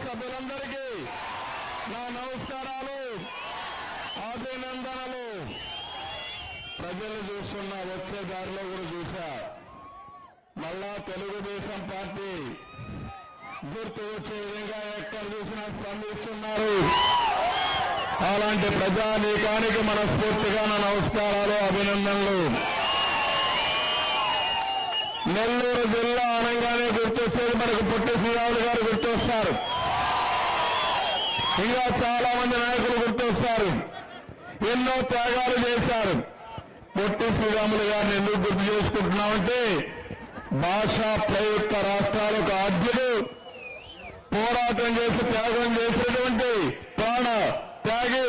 సభ్యులందరికీ నా నమస్కారాలు, అభినందనలు. ప్రజలు చూస్తున్నా, వచ్చే దారిలో కూడా చూశా, మళ్ళా తెలుగుదేశం పార్టీ గుర్తు వచ్చే విధంగా ఎక్కడ చూసినా స్పందిస్తున్నారు. అలాంటి ప్రజానీకానికి మనస్ఫూర్తిగా నా నమస్కారాలు, అభినందనలు. నెల్లూరు జిల్లా అనగానే గుర్తొచ్చేది మనకు పొట్టి శ్రీరాములు గారు గుర్తొస్తారు. ఇంకా చాలా మంది నాయకులు గుర్తొస్తారు. ఎన్నో త్యాగాలు చేశారు. పొట్టి శ్రీరాములు గారిని ఎందుకు గుర్తు చేసుకుంటున్నామంటే, భాషా ప్రయుక్త రాష్ట్రాలకు ఆద్యుడు, పోరాటం చేసి త్యాగం చేసినటువంటి ప్రాణ త్యాగి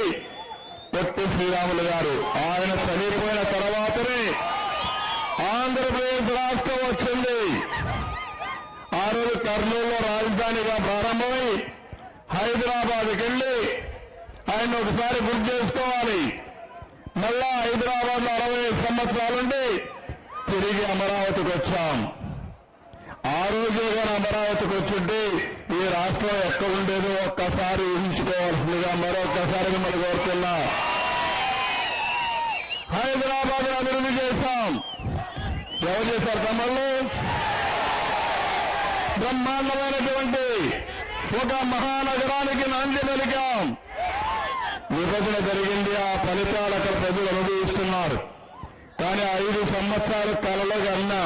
పొట్టి శ్రీరాములు గారు. ఆయన చనిపోయిన తర్వాతనే ఆంధ్రప్రదేశ్ రాష్ట్రం వచ్చింది. ఆ రోజు కర్నూలులో రాజధానిగా ప్రారంభమై హైదరాబాద్కి వెళ్ళి ఆయన ఒకసారి గుర్తు చేసుకోవాలి. మళ్ళా హైదరాబాద్ లో 60 సంవత్సరాలుండి తిరిగి అమరావతికి వచ్చాం. ఆ రోజే కానీ అమరావతికి వచ్చుంటే ఈ రాష్ట్రం ఎక్కడ ఉండేదో ఒక్కసారి ఊహించుకోవాల్సిందిగా మరొక్కసారి మిమ్మల్ని కోరుతున్నా. హైదరాబాద్ అభివృద్ధి చేశాం. ఎవరు చేశారు తమ్ముళ్ళు? బ్రహ్మాండమైనటువంటి ఒక మహానగరానికి నాంది పలికాం. విభజన జరిగింది. ఆ ఫలితాలు అక్కడ ప్రజలు అనుభవిస్తున్నారు. కానీ 5 సంవత్సరాల కలలో కన్నా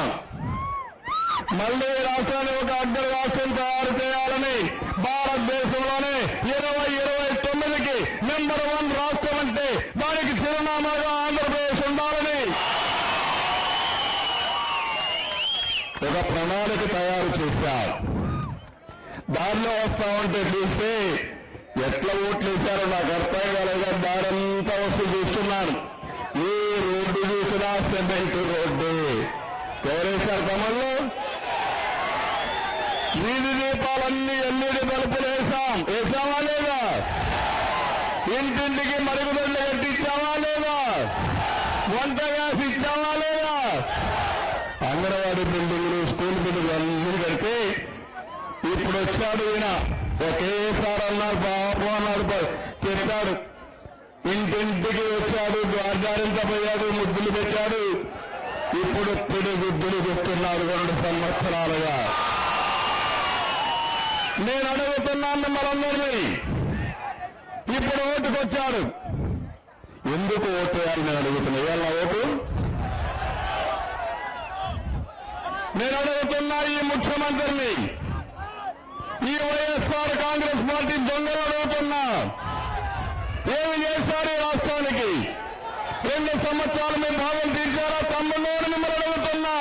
మళ్లీ రాష్ట్రాన్ని ఒక అగ్ర రాష్ట్రం తయారు చేయాలని భారతదేశంలోనే 2029కి నెంబర్ 1 రాష్ట్రం అంటే దానికి చిరునామాగా ఆంధ్రప్రదేశ్ ఉండాలని ఒక ప్రణాళిక తయారు చేశారు. దారిలో వస్తా ఉంటే చూస్తే ఎట్లా ఓట్లు వేశారో నాకు అర్థం కాలేదా. దారంతా వస్తూ చూస్తున్నాను. ఏ రోడ్డు చూసినా సిమెంట్ రోడ్డు. ఎవరేశారు తమల్లో? వీధి దీపాలన్నీ ఎల్ఈడి బల్బులు వేసామా లేదా? ఇంటింటికి మరుగుదొడ్లు కట్టించామా లేదా? వంట గ్యాస్ ఇచ్చామా లేదా? అంగన్వాడీ బిల్డింగ్లు, స్కూల్ బిల్డింగ్లు అన్ని కడితే ఇప్పుడు వచ్చాడు ఈయన. ఒకేసారి అన్నాడు, బాబు అన్నాడు, చెప్పాడు. ఇంటింటికి వచ్చాడు, ద్వారదారింత పోయాడు, ముద్దులు పెట్టాడు. ఇప్పుడు పిడిగుద్దులు చెప్తున్నాడు 2 సంవత్సరాలుగా. నేను అడుగుతున్నాను మిమ్మల్ని, ఇప్పుడు ఓటుకొచ్చాడు, ఎందుకు ఓటు వేయాలి నేను అడుగుతున్నా. ఇవాళ ఓటు నేను అడుగుతున్నా ఈ ముఖ్యమంత్రిని, ఈ వైఎస్ఆర్ కాంగ్రెస్ పార్టీ దొంగలు అడుగుతున్నా. ఏమి చేశారు ఈ రాష్ట్రానికి? 2 సంవత్సరాలు మీ భాగం తీర్చారా తమ్ముళ్ళు అని మిమ్మల్ని అడుగుతున్నా.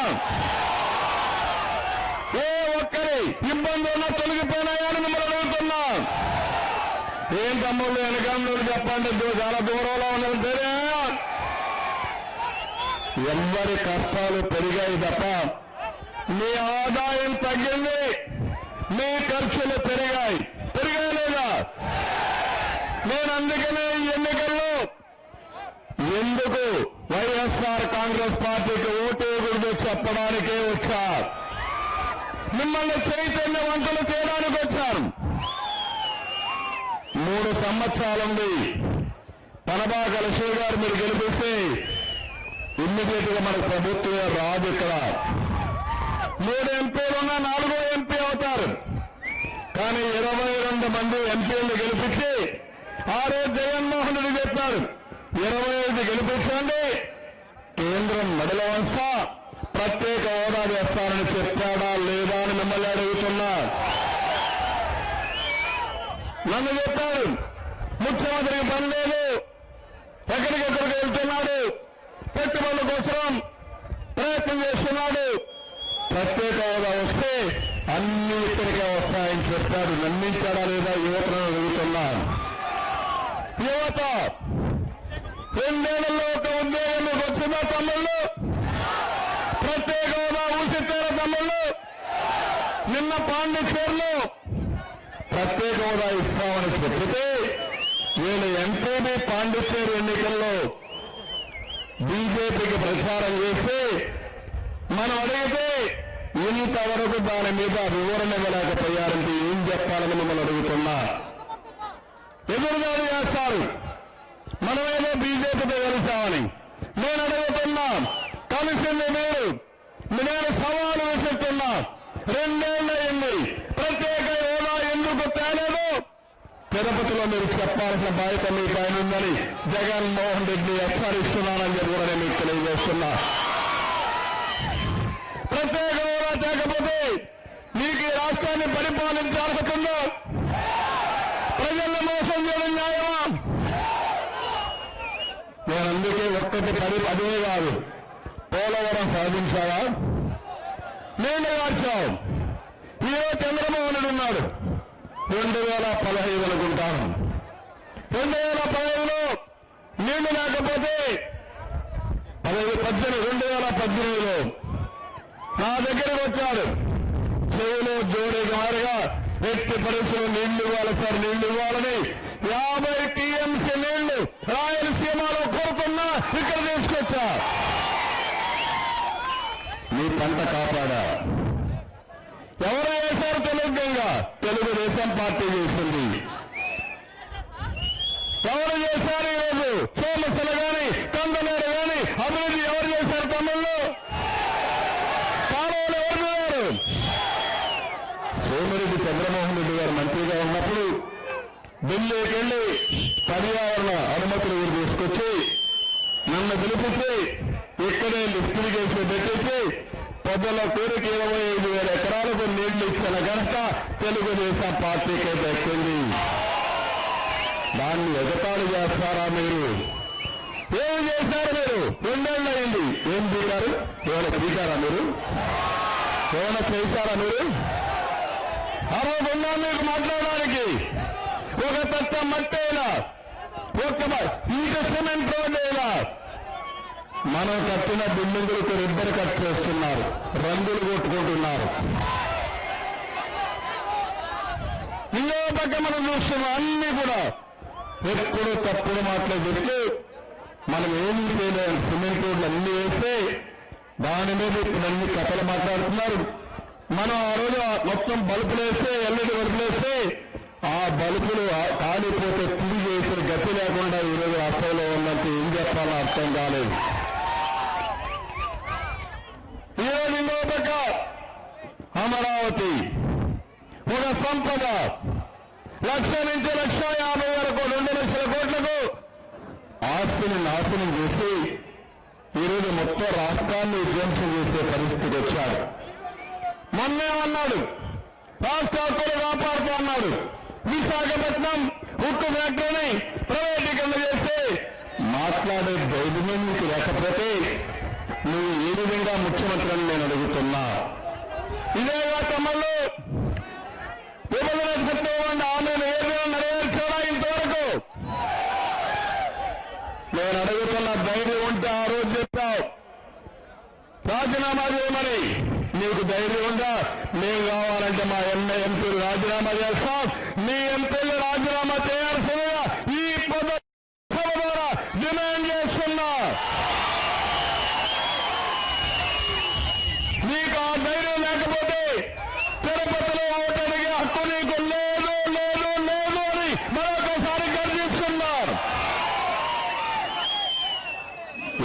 ఏ ఒక్కరి ఇబ్బంది ఉన్నా తొలగిపోయినాయా అని మిమ్మల్ని అడుగుతున్నా. ఏం తమ్ముళ్ళు వెనకాల చెప్పండి, చాలా దూరంలో ఉన్నది. ఎవరి కష్టాలు పెరిగాయి తప్ప మీ ఆదాయం తగ్గింది, మీ ఖర్చులు పెరిగాయి లేదా? నేను అందుకనే ఈ ఎన్నికల్లో ఎందుకు వైఎస్ఆర్ కాంగ్రెస్ పార్టీకి ఓటు వేయకూడదు చెప్పడానికే వచ్చా. మిమ్మల్ని చైతన్యవంతులు చేయడానికి వచ్చారు. 3 సంవత్సరాలుంది. పనబాక లక్ష్మి గారు మీరు గెలిపిస్తే ఇమ్మీడియట్ గా మనకు ప్రభుత్వమే రాదు. ఇక్కడ 3 ఎంపీలున్నా 4వ ఎంపీ అవుతారు. కానీ 22 మంది ఎంపీలను గెలిపించి ఆ రోజు జగన్మోహన్ రెడ్డి చెప్పారు, 25 గెలిపించండి, కేంద్రం మెడల వంశ ప్రత్యేక హోదా చేస్తానని చెప్పాడా లేదా అని మిమ్మల్ని అడుగుతున్నా. నన్ను చెప్పాడు, ముఖ్యమంత్రికి పని లేదు, ఎక్కడికెక్కడికి వెళ్తున్నాడు, పెట్టుబడుల కోసం ప్రయత్నం చేస్తున్నాడు, ప్రత్యేక హోదా వస్తే అన్ని ఇక్కడికే వస్తాయని చెప్పాడు. నమ్మించాడా లేదా యువతను అడుగుతున్నా. యువత 2 ఏళ్లలో ఒక ఉద్యోగం మీకు వచ్చిందా తమ్ముళ్ళు? ప్రత్యేక హోదా ఊసిస్తారా తమ్ముళ్ళు? నిన్న పాండిచేరిలో ప్రత్యేక హోదా ఇస్తామని చెప్పితే వీళ్ళు ఎంపీబీ పాండిచేరి ఎన్నికల్లో బీజేపీకి ప్రచారం చేసి మనం అడిగితే ఇంతవరకు దాని మీద వివరణ ఇవ్వలేకపోయారంటే ఏం చెప్పాలని మిమ్మల్ని అడుగుతున్నా. ఎదురుదాడి చేస్తారు, మనమేదో బీజేపీతో కలిసామని. నేను అడుగుతున్నా, కలిసింది మీరు, నేను సవాలు విసురుతున్నా. 2 ఏళ్ళు అయింది, ప్రత్యేక హోదా ఎందుకు తేలేదు తిరుపతిలో మీరు చెప్పాల్సిన బాధ్యత మీ పైన ఉందని జగన్మోహన్ రెడ్డి హెచ్చరిస్తున్నానని చెప్పి కూడా నేను మీకు తెలియజేస్తున్నా. ప్రత్యేక హోదా తేకపోతే మీకు ఈ రాష్ట్రాన్ని పరిపాలించాల్సిందో, ప్రజలను మోసం చేయడం న్యాయమా? నేను అందుకే ఒక్కటి అదే కాదు, పోలవరం సాధించావా, నీళ్లు మార్చావు. ఈరోజు చంద్రమోహన్ రెడ్డి ఉన్నాడు, 2015 అనుకుంటాను. 2015లో నీళ్లు లేకపోతే 2018లో నా దగ్గరకు వచ్చాడు. చెవులో జోడి గారుగా ఎట్టి పరిస్థితులు నీళ్లు ఇవ్వాలి సార్, నీళ్లు ఇవ్వాలని 50 టీఎంసీ నీళ్లు రాయలసీమలో కోరుకున్నా ఇక్కడ తీసుకొచ్చా. మీ పంట కాపాడా. ఎవరు చేశారు? తెలుగుదేశం పార్టీ చేసింది. ఎవరు చేశారు? ఈరోజు సోమశిల గాని కందలేరు గాని అభివృద్ధి ఎవరు చేశారు? తమిళ్లో కాలువలు ఎవరు పోయారు? సోమిరెడ్డి చంద్రమోహన్ రెడ్డి గారు మంత్రిగా ఉన్నప్పుడు ఢిల్లీకి వెళ్లి పర్యావరణ అనుమతులు తీసుకొచ్చి నన్ను పిలిపించి ఇక్కడే లిఫ్ట్ ఇరిగేషన్ పెట్టేసి పొద్దుల కూరికి 25,000 ఎకరాలకు నీళ్లు ఇచ్చిన ఘనత తెలుగుదేశం పార్టీకే దక్కింది. దాన్ని ఎగతాళి చేస్తారా మీరు? ఏం చేశారు మీరు? 2 ఏళ్ళు అయింది, ఏం దిగారు? ఏమైనా పీకారా మీరు? ఏమైనా చేశారా మీరు? అరవకుండా మీకు మాట్లాడడానికి ఒక తట్ట మట్టేలా, ఒక ఇంక సిమెంట్ రోడ్డేలా మనం కట్టిన బిల్డింగులకు రిబ్బర్ కట్ చేస్తున్నారు, రంగులు కొట్టుకుంటున్నారు. ఇంకో పక్క మనం చూస్తున్నాం, అన్ని కూడా ఎప్పుడు తప్పుడు మాటలు చెప్తూ మనం ఏమీ చేయలేము. సిమెంట్ రోడ్లు అన్ని వేస్తే దాని మీద ఇప్పుడు అన్ని కథలు మాట్లాడుతున్నారు. మనం ఆ రోజు మొత్తం బల్బులు వేస్తే, ఎల్ఈడి బల్బులు వేస్తే ఆ బల్బులు కాలిపోతే తిరిగి వేసే గతి లేకుండా ఈరోజు రాష్ట్రంలో ఉన్నట్టు ఏం చెప్పాలో అర్థం కాలేదు. ఈరోజు ఇంకో పక్క అమరావతి ఒక సంపద 1,00,000 నుంచి 1,50,000 వరకు 2 లక్షల కోట్లకు ఆస్తిని నాశనం చేసి ఈరోజు మొత్తం రాష్ట్రాన్ని విధ్వంసం చేసే పరిస్థితికి వచ్చాడు. మొన్నే అన్నాడు రాష్ట్ర హక్కులు కాపాడుతూ అన్నాడు. విశాఖపట్నం ఉక్కు ఫ్యాక్టరీని ప్రైవేటీకరణ చేస్తే మాట్లాడే ధైర్యం మీకు లేకపోతే నువ్వు ఏ విధంగా ముఖ్యమంత్రి అని నేను అడుగుతున్నా. ఇదేగా తమ్ముళ్ళు విభజన చట్టం ఆమెను ఏదైనా నెరవేర్చారా ఇంతవరకు? నేను అడుగుతున్న ధైర్యం ఉంటే ఆ రోజు చెప్పావు రాజీనామా చేయమని. నీకు ధైర్యం ఉందా? మేము కావాలంటే మా ఎంపీలు రాజీనామా చేస్తాం. మీ ఎంపీలు రాజీనామా చేయాల్సిందిగా ఈ సభ ద్వారా డిమాండ్ చేస్తున్నా. నీకు ఆ ధైర్యం లేకపోతే తిరుపతిలో ఓటడిగే హక్కు నీకు లేదు లేదు లేదు అని మరొకసారి గర్జిస్తున్నారు.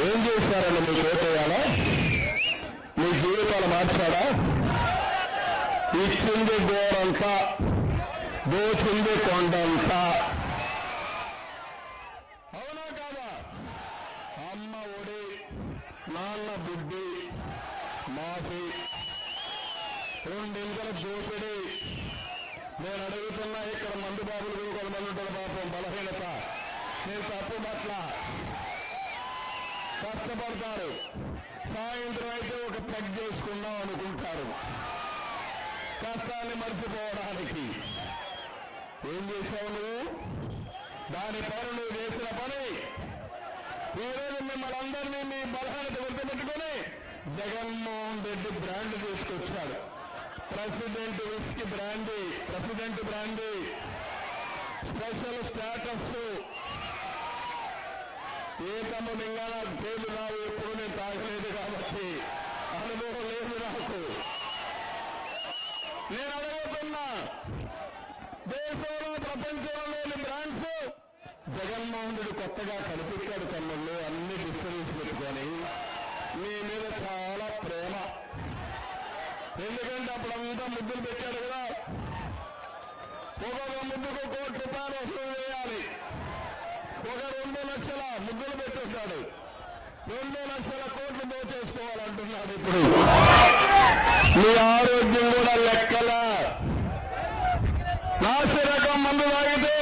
ఏం చేశారని మీకు ఓటేయాలా? మీ జీవితాలు మార్చాడా? ఇచ్చింది గోరంతా, దోచింది కొండంతా. అవునా కాదా? అమ్మ ఒడి, నాన్న బుడ్డి, మాఫీ, 2 ఇంకల దోపిడి. నేను అడుగుతున్నా, ఇక్కడ మందు బాబులు కొంతమంది ఉంటారు పాపం, బలహీనత. నేను తప్పు పట్ల కష్టపడతారు. సాయంత్రం అయితే ఒక పెగ్ చేసుకుందాం అనుకుంటారు కష్టాన్ని మర్చిపోవడానికి. ఏం చేశావు నువ్వు? దానిపైన నువ్వు చేసిన పని ఈరోజు మిమ్మల్ని అందరినీ మీ బలహీనత గుర్తుపెట్టుకుని జగన్మోహన్ రెడ్డి బ్రాండ్ తీసుకొచ్చాడు. President whisky brandy, president brandy, special status. ఏ తమ్ము మింగాల పేర్లు రావు, ఎప్పుడు నేను తాగలేదు కాబట్టి అనుభవం లేదు నాకు. నేను అడుగుతున్నా, దేశంలో ప్రపంచంలో లేని బ్రాండ్స్ జగన్మోహన్ రెడ్డి కొత్తగా కనిపించాడు. తమ్ముళ్ళు అన్ని డిస్టర్బెన్స్ పెట్టుకొని మీ మీద చాలా ప్రేమ. ఎందుకంటే అప్పుడంతా ముద్దులు పెట్టాడు కదా, ఒక్కొక్క ముద్దుకు ₹1 కోటి వసూలు చేయాలి. ఒక 2 లక్షల ముద్దులు పెట్టేస్తాడు, 2 లక్షల కోట్లు దోచేసుకోవాలంటున్నాడు. ఇప్పుడు మీ ఆరోగ్యం కూడా లెక్కల. నాసిరకం మందు తాగితే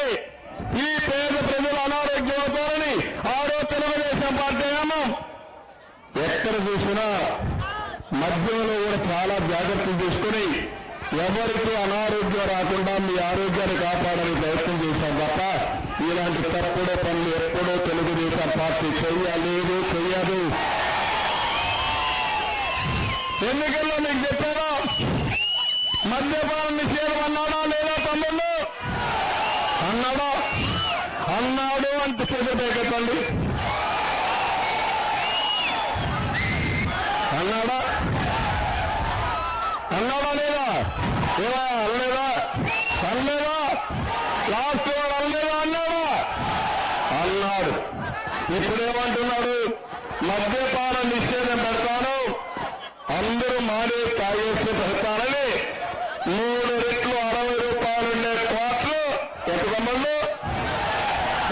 ఈ పేద ప్రజలు అనారోగ్యంతోని ఆరో తెలుగుదేశం పార్టీ ఏమో ఎక్కడ చూసినా మద్యంలో కూడా చాలా జాగ్రత్తలు తీసుకుని ఎవరికి అనారోగ్యం రాకుండా మీ ఆరోగ్యాన్ని కాపాడని ప్రయత్నం చేశాం తప్ప ఇలాంటి తప్పుడు పనులు ఎప్పుడూ తెలుగుదేశం పార్టీ చెయ్యలేదు, చెయ్యదు. ఎన్నికల్లో మీకు చెప్పారా మద్యపాన నిషేధం అన్నాడా లేదా తమ్ముళ్ళు? అన్నాడా? అన్నాడు అంటే చెబుతాండి. అన్నాడా? అన్నాడా లేదా? అనలేదా? అనలేదా? లాస్ట్ వాడు అనలేదా? అన్నాడా? అన్నాడు. ఇప్పుడేమంటున్నాడు? మద్యపాన నిషేధం పెడతాను, అందరూ మాడే తాగేసి పెడతానని 3 రెట్లు ₹60 ఉండే కోట్లు ఎటుకమ్మలు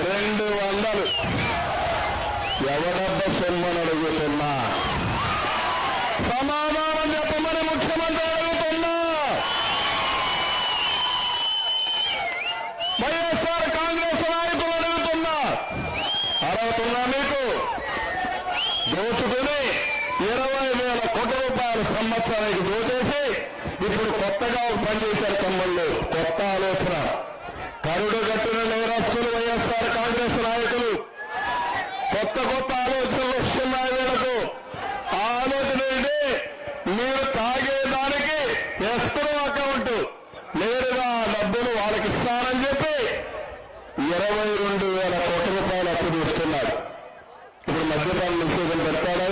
200 ఎవడబ్బ సొమ్మని అడుగుతున్నా, సమాధానం చెప్పమని ముఖ్యమంత్రి అడుగుతున్నా. వైఎస్ఆర్ కాంగ్రెస్ నాయకులు అడుగుతున్నా మీకు దోచుకుని 20,000 కోట్ల రూపాయల సంవత్సరానికి దోచేసి ఇప్పుడు కొత్తగా పనిచేశారు తమ్ముళ్ళు. కొత్త ఆలోచన. కరుడు కట్టిన నేరస్తులు వైఎస్ఆర్ కాంగ్రెస్ నాయకులు కొత్త ఆలోచనలు వస్తున్నాయి వీళ్ళకు. ఆ ఆలోచన ఏంటి? మీరు తాగేదానికి ఎస్క్రో అకౌంట్ నేరుగా డబ్బులు వాళ్ళకి ఇస్తానని చెప్పి 22,000 కోట్ల రూపాయలు అప్పు తీస్తున్నారు. ఇప్పుడు మద్యపాన నిషేధం పెడతాడా?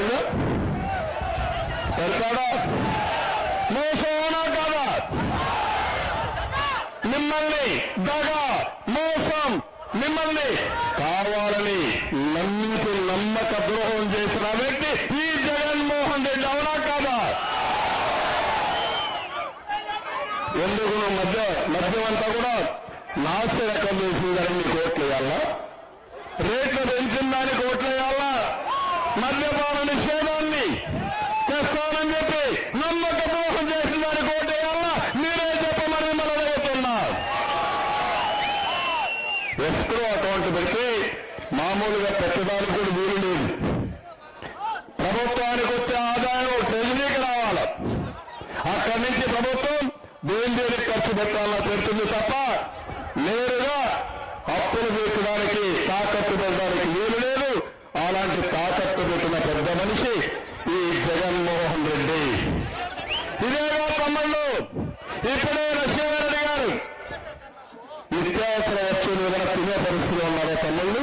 పెడతాడా? మోసమా కాదా? మిమ్మల్ని దగా మోసం, మిమ్మల్ని కావాలని నమ్మక ద్రోహం చేసిన వ్యక్తి ఈ జగన్మోహన్ రెడ్డి. అవునా కాదా? ఎందుకు మద్యం అంతా కూడా నాసి రకం చేసిన దాన్ని కోట్లు వేయాలా? రేట్లు పెంచిన దానికి కోట్లు వేయాలా? మద్యపాన నిషేధాన్ని చేస్తానని చెప్పి నమ్మక ద్రోహం చేసిన దానికి కోట్లు వేయాలా? మీరే చెప్పమని మిమ్మల్ని అడుగుతున్నా. ఎస్క్రో అకౌంట్ పెడితే మామూలుగా పెట్టడానికి కూడా వీలు లేదు. ప్రభుత్వానికి వచ్చే ఆదాయం ట్రెజరీకి రావాలి. అక్కడి నుంచి ప్రభుత్వం దేనికి ఖర్చు పెట్టాలని పెడుతుంది తప్ప నేరుగా అప్పులు తీర్చడానికి తాకట్టు పెట్టడానికి వీలు లేదు. అలాంటి తాకట్టు పెట్టిన పెద్ద మనిషి ఈ జగన్మోహన్ రెడ్డి. ఇదేగా తమ్ముళ్ళు ఇప్పుడే రష్యారెడ్డి గారు నిత్యావసర వస్తువులు ఏదైనా తినే పరిస్థితిలో ఉన్నారా తమ్ముళ్ళు?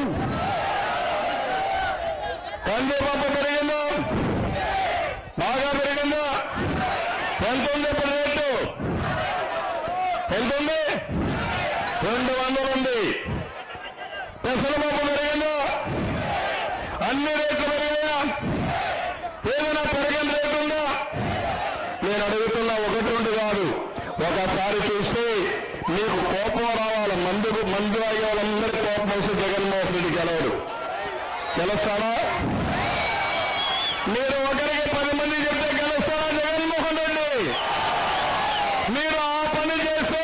కందిపప్పు పెరిగిందో? బాగా పెరిగిందో? ఎంత ఉంది ఇప్పుడు రేటు? ఎంత ఉంది? 200 ఉంది. పెసరపప్పు పెరిగిందో? అన్ని రేట్లు పెరిగాయా? ఏదైనా పెరిగిన రేటు ఉందా? నేను అడుగుతున్నా, 1-2 కాదు. ఒకసారి చూస్తే మీకు కోపం రావాలి. మందు ఆగే వాళ్ళందరికీ కోపం వస్తే జగన్మోహన్ రెడ్డి గెలవడు. గెలుస్తాడా? మీరు ఒకరికి 10 మంది చెప్తే గెలుస్తారా జగన్మోహన్ రెడ్డి? మీరు ఆ పని చేస్తే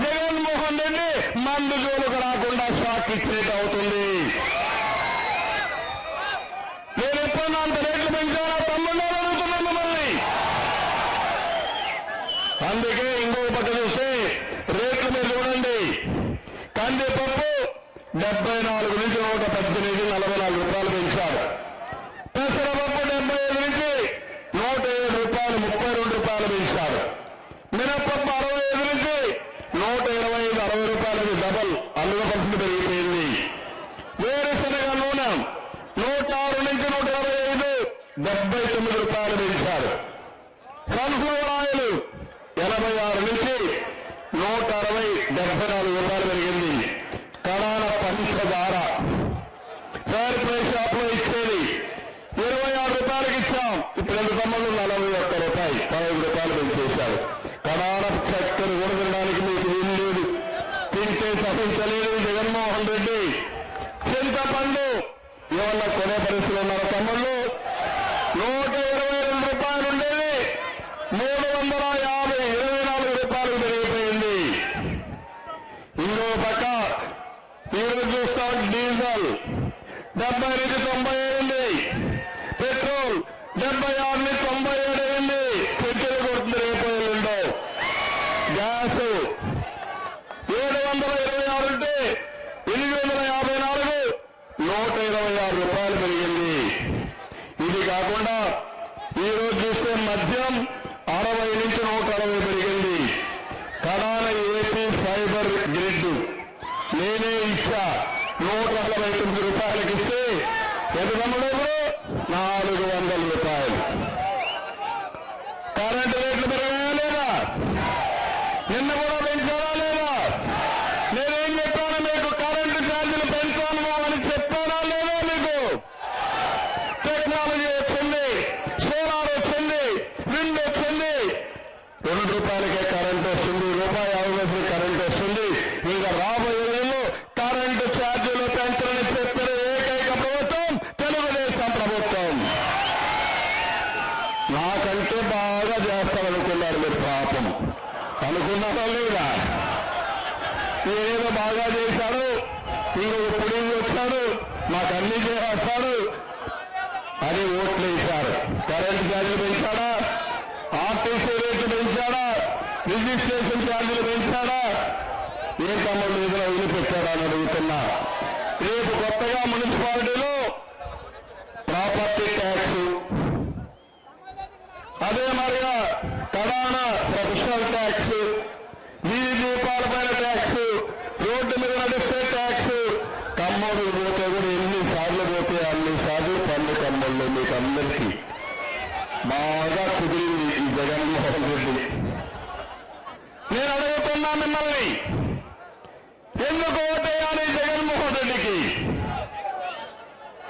జగన్మోహన్ రెడ్డి మందు జోలుకు రాకుండా షాక్ ఇచ్చినట్టు అవుతుంది. నేను ఎప్పుడన్నా అంత రేట్లు పెంచాలా తమ్ముళ్ళు అడుగుతున్నాను మళ్ళీ. అందుకే ఇంకో పక్క చూస్తే రేట్లు మీరు చూడండి. కందిపప్పు 74 నుంచి 118, 44 రూపాయలు పెంచారు. పెసరపప్పు 75 నుంచి 107 రూపాయలు, 32 రూపాయలు పెంచారు. మినపప్పు 65 నుంచి 125, 60 రూపాయలకి డబల్ 100% పెరిగిపోయింది. వేరుశనగ నూనె 106 నుంచి 125, 79 రూపాయలు పెంచారు. సన్ఫ్లవర్ ఆయిల్ 86 నుంచి 160-74 రూపాయలు పెరిగింది. కడాన పంచదార ఫేర్ ప్రైస్ షాప్ లో ఇచ్చేది 26 రూపాయలకి ఇచ్చాం. ఇప్పుడు 2 తమ్ముళ్ళు 41 రూపాయలు 15 రూపాయలు పెంచేశారు. కడాన చక్కెర కూడా తినడానికి మీకు వీలు లేదు, తింటే సహించలేదు జగన్మోహన్ రెడ్డి. చింతపండు ఏమన్నా కొనే పరిస్థితులు ఉన్నారు తమ్ముళ్ళు? 122 రూపాయలు ఉండేది 350 24 రూపాయలకు పెరిగిపోయింది. ఇంకో పక్క ఈరోజు చూస్తాం డీజిల్ 70 నుంచి 90 అయింది, పెట్రోల్ 76 నుంచి 97 అయింది. పెట్రోల్ కొడుతుంది రేపు ఎల్లుండో. గ్యాస్ 726 ఉంటే 854 126 రూపాయలు పెరిగింది. ఇది కాకుండా ఈరోజు చూస్తే మద్యం 60 నుంచి 160 పెరిగింది. కడాన ఏపీ ఫైబర్ గ్రిడ్ నేనే ఇచ్చా 149 రూపాయలకి ఇస్తే ఎదురమ్మడు 400 రూపాయలు. కరెంటు రేట్లు పెరగాయా లేదా? నిన్న కూడా పెంచాలా లేదా? నేనేం చెప్పాను మీకు? కరెంటు ఛార్జీలు పెంచాను అని చెప్పానా లేదా? మీకు టెక్నాలజీ వచ్చింది, సోలార్ వచ్చింది, విండ్ వచ్చింది. 2 రూపాయలకే కరెంట్ వస్తుంది, ₹1.50 కరెంట్ వస్తుంది. ఇంకా రాబోయే రోజుల్లో కరెంటు ఛార్జీలు పెంచాలని చెప్పిన ఏకైక ప్రభుత్వం తెలుగుదేశం ప్రభుత్వం. నాకంటే బాగా చేస్తారనుకున్నారు మీరు, పాపం అనుకున్నారా లేదా? ఏదో బాగా చేశాడు, ఇంకో ఇప్పుడు వచ్చాడు, మాకు అన్ని చేస్తాడు అని ఓట్లు వేశారు. కరెంటు ఛార్జీలు పెంచాడా? ఆర్టీసీ రేట్లు పెంచాడా? రిజిస్ట్రేషన్ ఛార్జీలు పెంచాడా? ఏ తమ్ముళ్ళు ఏదైనా వదిలిపెట్టాడా అని అడుగుతున్నా. రేపు కొత్తగా మున్సిపాలిటీలో ప్రాపర్టీ ట్యాక్స్, అదే మరిగా కడాన ప్రొఫెషనల్ ట్యాక్స్, వీధి దీపాలపైన ట్యాక్స్, రోడ్డు మీద నడిస్తే ట్యాక్స్. కమ్మోడు పోతే కూడా ఎన్నిసార్లు పోతే అన్నిసార్లు పన్ను కమ్మళ్ళు. మీకు అందరికీ బాగా కుదిరింది ఈ జగన్మోహన్ రెడ్డి. నేను అడుగుతున్నా మిమ్మల్ని, ఎందుకు ఓటేయాలి జగన్మోహన్ రెడ్డికి?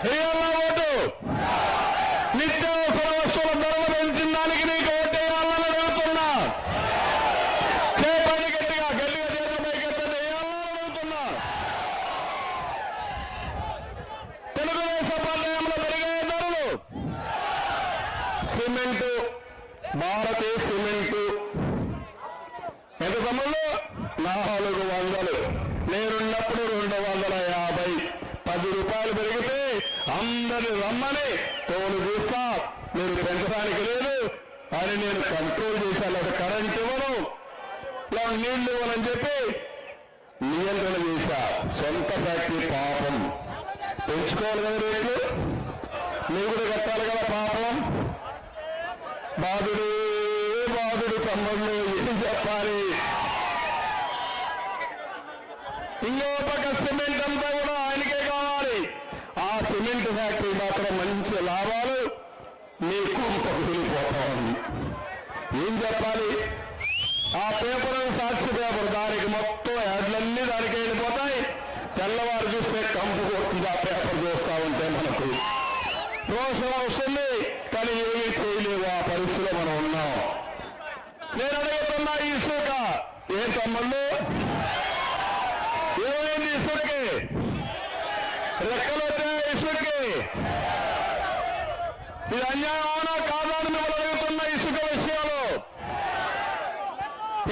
వేయాలా ఓటు? నిత్యావసర వస్తువుల ధరలు పెంచిన దానికి నీకు ఓటేయాలని అడుగుతున్నా. చేపడి గట్టిగా చేతపైకెత్తని వేయాలని అడుగుతున్నా. తెలుగుదేశం పార్టీలో పెరిగే ధరలు, సిమెంటు, భారతీయ సిమెంటు ఎంత తమ్ముళ్ళు? 400. నేనున్నప్పుడు 250. 10 రూపాయలు పెరిగితే అందరిని రమ్మని తోలు చూస్తా, మీరు పెంచడానికి లేదు అని నేను కంట్రోల్ చేశాను. అది కరెంట్ ఇవ్వను, నీళ్లు ఇవ్వనని చెప్పి నియంత్రణ చేశా. సొంత ఫ్యాక్టరీ పాపం పెంచుకోవాలి కదా రేట్లు, మీరు కూడా కట్టాలి కదా పాపం. బాధుడు తమ్ముళ్ళు ఏం చెప్పాలి? ఇంకో పక్క సిమెంట్ అంతా కూడా ఆయనకే కావాలి. ఆ సిమెంట్ ఫ్యాక్టరీ మాత్రం మంచి లాభాలు, మీ కుంప కూలిపోతా ఉంది. ఏం చెప్పాలి? ఆ పేపర్ సాక్షి పేపర్, దానికి మొత్తం యాడ్లన్నీ దానికి వెళ్ళిపోతాయి. తెల్లవారు చూస్తే కంపు కొడుతుంది. ఆ పేపర్ చూస్తా ఉంటే మనకు రోషం వస్తుంది, కానీ ఏమీ చేయలేవు. ఆ పరిస్థితిలో మనం ఉన్నాం. నేను అడుగుతున్నా, ఇసుక ఏ తమ్ముళ్ళు ఏమైంది? ఇసుక్కి రెక్కలు వచ్చాయి. ఇసుక్కి ఇది అన్యాయం అవునా కాదా అని మిమ్మల్ని అడుగుతున్న. ఇసుక విషయాలు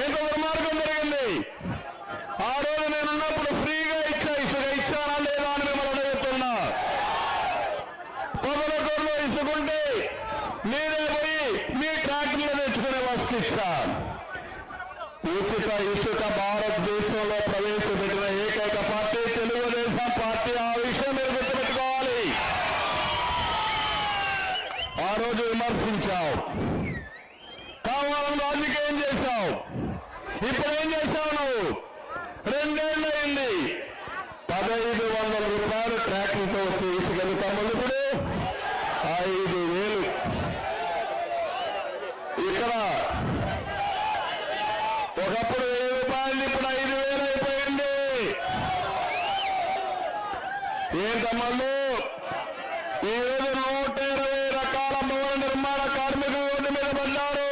ఎంత దుర్మార్గం జరిగింది. ఆ రోజు నేనున్నప్పుడు ఫ్రీగా ఇచ్చా, ఇసుక ఇచ్చానా లేదా అని మిమ్మల్ని అడుగుతున్నా. పొదలకూరులో ఇసుకుంటే మీరే పోయి మీ ట్రాక్టర్లో తెచ్చుకునే వస్తు ఇచ్చా. ఉచిత ఇసుక భారతదేశంలో ప్రవేశపెట్టిన ఏకైక పార్టీ తెలుగుదేశం పార్టీ. ఆ విషయం మీరు గుర్తుపెట్టుకోవాలి. ఆ రోజు విమర్శించావు, కావాలని రాజకీయం చేశావు. ఇప్పుడు ఏం చేశావు నువ్వు? 2 ఏళ్ళు అయింది. 1500 రూపాయలు ట్రాక్టర్తో వచ్చి ఇసుకలు తమ్ముళ్ళు ఇప్పుడు 5000. ఇక్కడ ఒకప్పుడు 1000 రూపాయలు ఏంటమ్మలు ఈరోజు 120 రకాల భవన నిర్మాణ కార్మికులు రోడ్డు మీద పడ్డారు.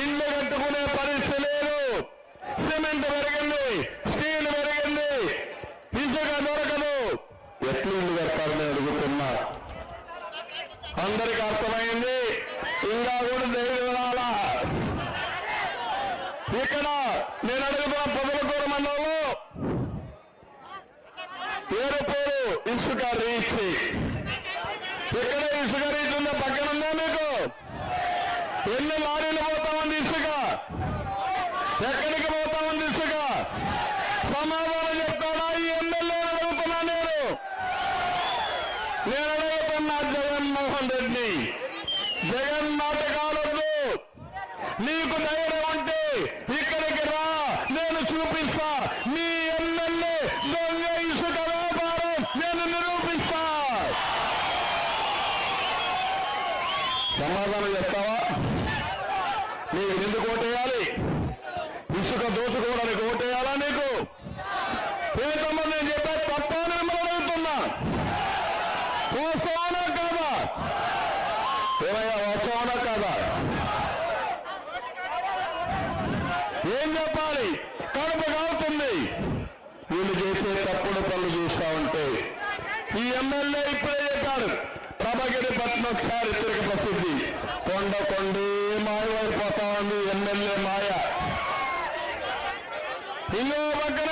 ఇల్లు కట్టుకునే పరిస్థితి లేదు. సిమెంట్ పెరిగింది, స్టీల్ పెరిగింది, ఇసుక దొరకదు. ఎట్లు ఇల్లు కట్టాలని అడుగుతున్నా. అందరికీ అర్థమైంది. ఇంకా కూడా ధైర్యం రాలా. ఇక్కడ నేను అడుగుతున్న పొదలకూరు మండలంలో ఏరుపూరు ఇసుక రీచ్. ఇక్కడ ఇసుక రీచ్ ఉందా? పక్కన ఉందా మీకు? ఎన్ని లారీలు పోతా ఉంది ఇసుక? ఎక్కడికి పోతా ఉంది ఇసుక? సమాధానం చెప్తాడా ఈ ఎమ్మెల్యే అడుగుతున్నా నేను అడుగుతున్నా జగన్మోహన్ రెడ్డి. జగన్ నాటకాలొద్దు. నీకు ధైర్యం ఉంటే ఇక్కడికి రా, నేను చూపిస్తా. నీ ఎమ్మెల్యే దొంగ ఇసుక వ్యాపారం నేను నిరూపిస్తా. సమాధానం చెప్తావా? నీకు ఎందుకు ఓటేయాలి? ఇసుక దోచుకోవడానికి ఓటేయాలా నీకు? ఏంటమ్మా నేను చెప్పే తప్ప మిమ్మల్ని అడుగుతున్నా. వస్తానా కాదా? ఏమయ్యా వస్తానా కాదా? ఏం చెప్పాలి? కడుపు కావుతుంది వీళ్ళు చేసే తప్పుడు పనులు చూస్తా ఉంటే. ఈ ఎమ్మెల్యే ఇప్పుడే చెప్పారు, ప్రభగిరి పట్నం చారిత్రక ప్రసిద్ధి. కొండే మాయమైపోతా ఉంది ఎమ్మెల్యే మాయ. ఇంకో పక్కన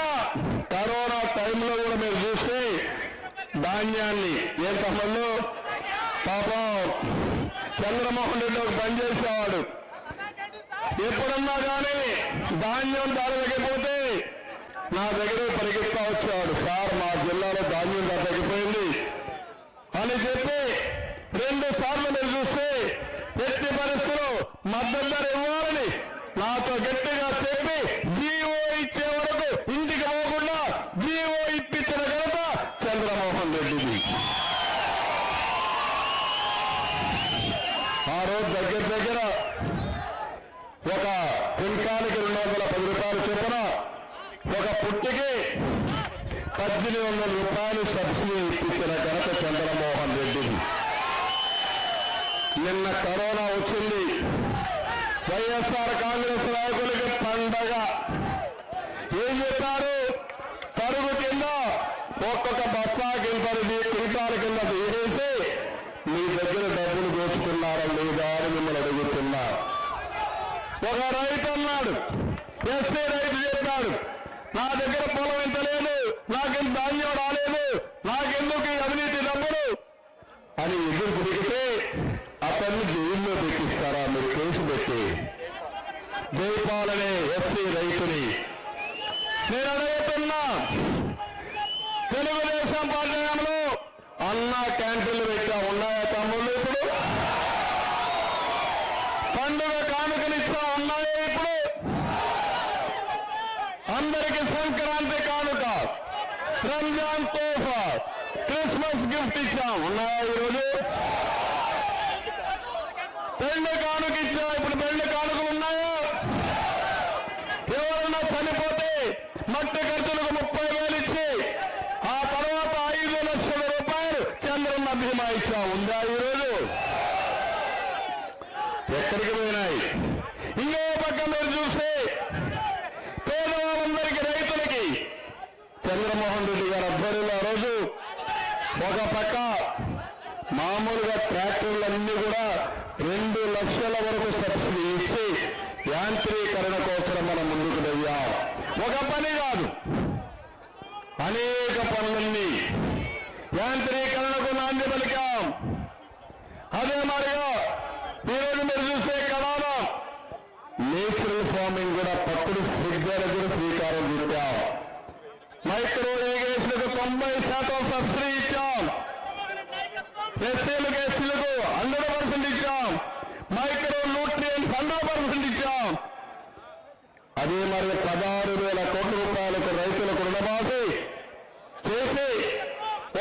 కరోనా టైంలో కూడా మీరు చూస్తే ధాన్యాన్ని ఏం తమ్ముళ్ళు పాపం చంద్రమోహన్ రెడ్డి ఒక పని చేసేవాడు. ఎప్పుడన్నా కానీ ధాన్యం ధర తగ్గిపోతే నా దగ్గర పరిగెత్తా వచ్చేవాడు. సార్ మా జిల్లాలో ధాన్యం ధర తగ్గిపోయింది అని చెప్పి 2 సార్లు మీరు చూస్తే ఎట్టి పరిస్థితుల్లో మద్దతు ధర ఇవ్వాలని నాతో గట్టిగా చెప్పి జీవో ఇచ్చే వరకు ఇంటికి పోకుండా జీవో ఇప్పించిన ఘనత చంద్రమోహన్ రెడ్డిది. ఆ రోజు దగ్గర ఒక క్వింటాల్కి 210 రూపాయలు చొప్పున, ఒక పుట్టికి 1800 రూపాయలు సబ్సిడీ ఇప్పించిన ఘనత చంద్రమోహన్ రెడ్డిది. నిన్న కరోనా వచ్చింది. వైఎస్ఆర్ కాంగ్రెస్ నాయకులకి పండగ. ఏం చెప్పారు? పరుగు కింద ఒక్కొక్క బస్తా కిందది క్వింటాల కింద వేసేసి మీ దగ్గర డబ్బులు దోచుకున్నారా లేదా అని మిమ్మల్ని అడుగుతున్నా. ఒక రైతు అన్నాడు, ఎస్సీ రైతు చెప్పాడు, నా దగ్గర పొలం ఇంత లేదు, నాకెంత ధాన్యం రాలేదు, నాకెందుకు ఈ అవినీతి డబ్బులు అని ఎదురు తిరిగితే అతన్ని జైల్లో పెట్టిస్తారా మీరు కేసు పెట్టి? జైపాలనే ఎస్సీ రైతుని నేను అడుగుతున్నా. తెలుగుదేశం పార్టీలో అన్నా క్యాంటీన్లు పెట్టా ఉన్నాయా తమ్ముళ్ళు? ఇప్పుడు పండుగ కానుకలు ఇస్తా ఉన్నాయా? ఇప్పుడు అందరికి సంక్రాంతి కానుక, రంజాన్ తోఫా, క్రిస్మస్ గిఫ్ట్ ఇచ్చాం ఉన్నాయా? ఈరోజు పెళ్లి కానుక ఇచ్చా. ఇప్పుడు పెళ్లి కానుకలు ఉన్నాయా? ఎవరన్నా చనిపోతే మట్టి ఖర్చులకు 30,000 ఇచ్చి ఆ తర్వాత 5 లక్షల రూపాయలు చంద్రన్న బీమా ఇచ్చా. ఉందా ఈరోజు? ఎక్కడికి పోయినాయి? ఇంకో పక్క మీరు చూస్తే పేదవాళ్ళందరికీ, రైతులకి చంద్రమోహన్ రెడ్డి గారి ఆధ్వర్యంలో ఆ రోజు ఒక పక్క మామూలుగా ట్రాక్టర్లన్నీ కూడా 2 లక్షల వరకు సబ్సిడీ ఇచ్చి యాంత్రీకరణ కోసం మనం ముందుకు వెయ్యాం. ఒక పని కాదు, అనేక పనులన్నీ యాంత్రీకరణకు నాంది పలికాం. అదే మాదిరిగా ఈరోజు మీరు చూస్తే కళాలో నేచురల్ ఫార్మింగ్ కూడా పక్కడు సిగ్గాలకు కూడా శ్రీకారం చుట్టాం. మైక్రో ఇరిగేషన్కు 90% సబ్సిడీ ఇచ్చాం. ఎస్సీలకు ఎస్సీలకు 100% ఇచ్చాం. మైక్రో న్యూట్రియన్స్ 100% ఇచ్చాం. అదే మరి 16,000 కోట్ల రూపాయలకు రైతులకు రుణమాఫీ చేసి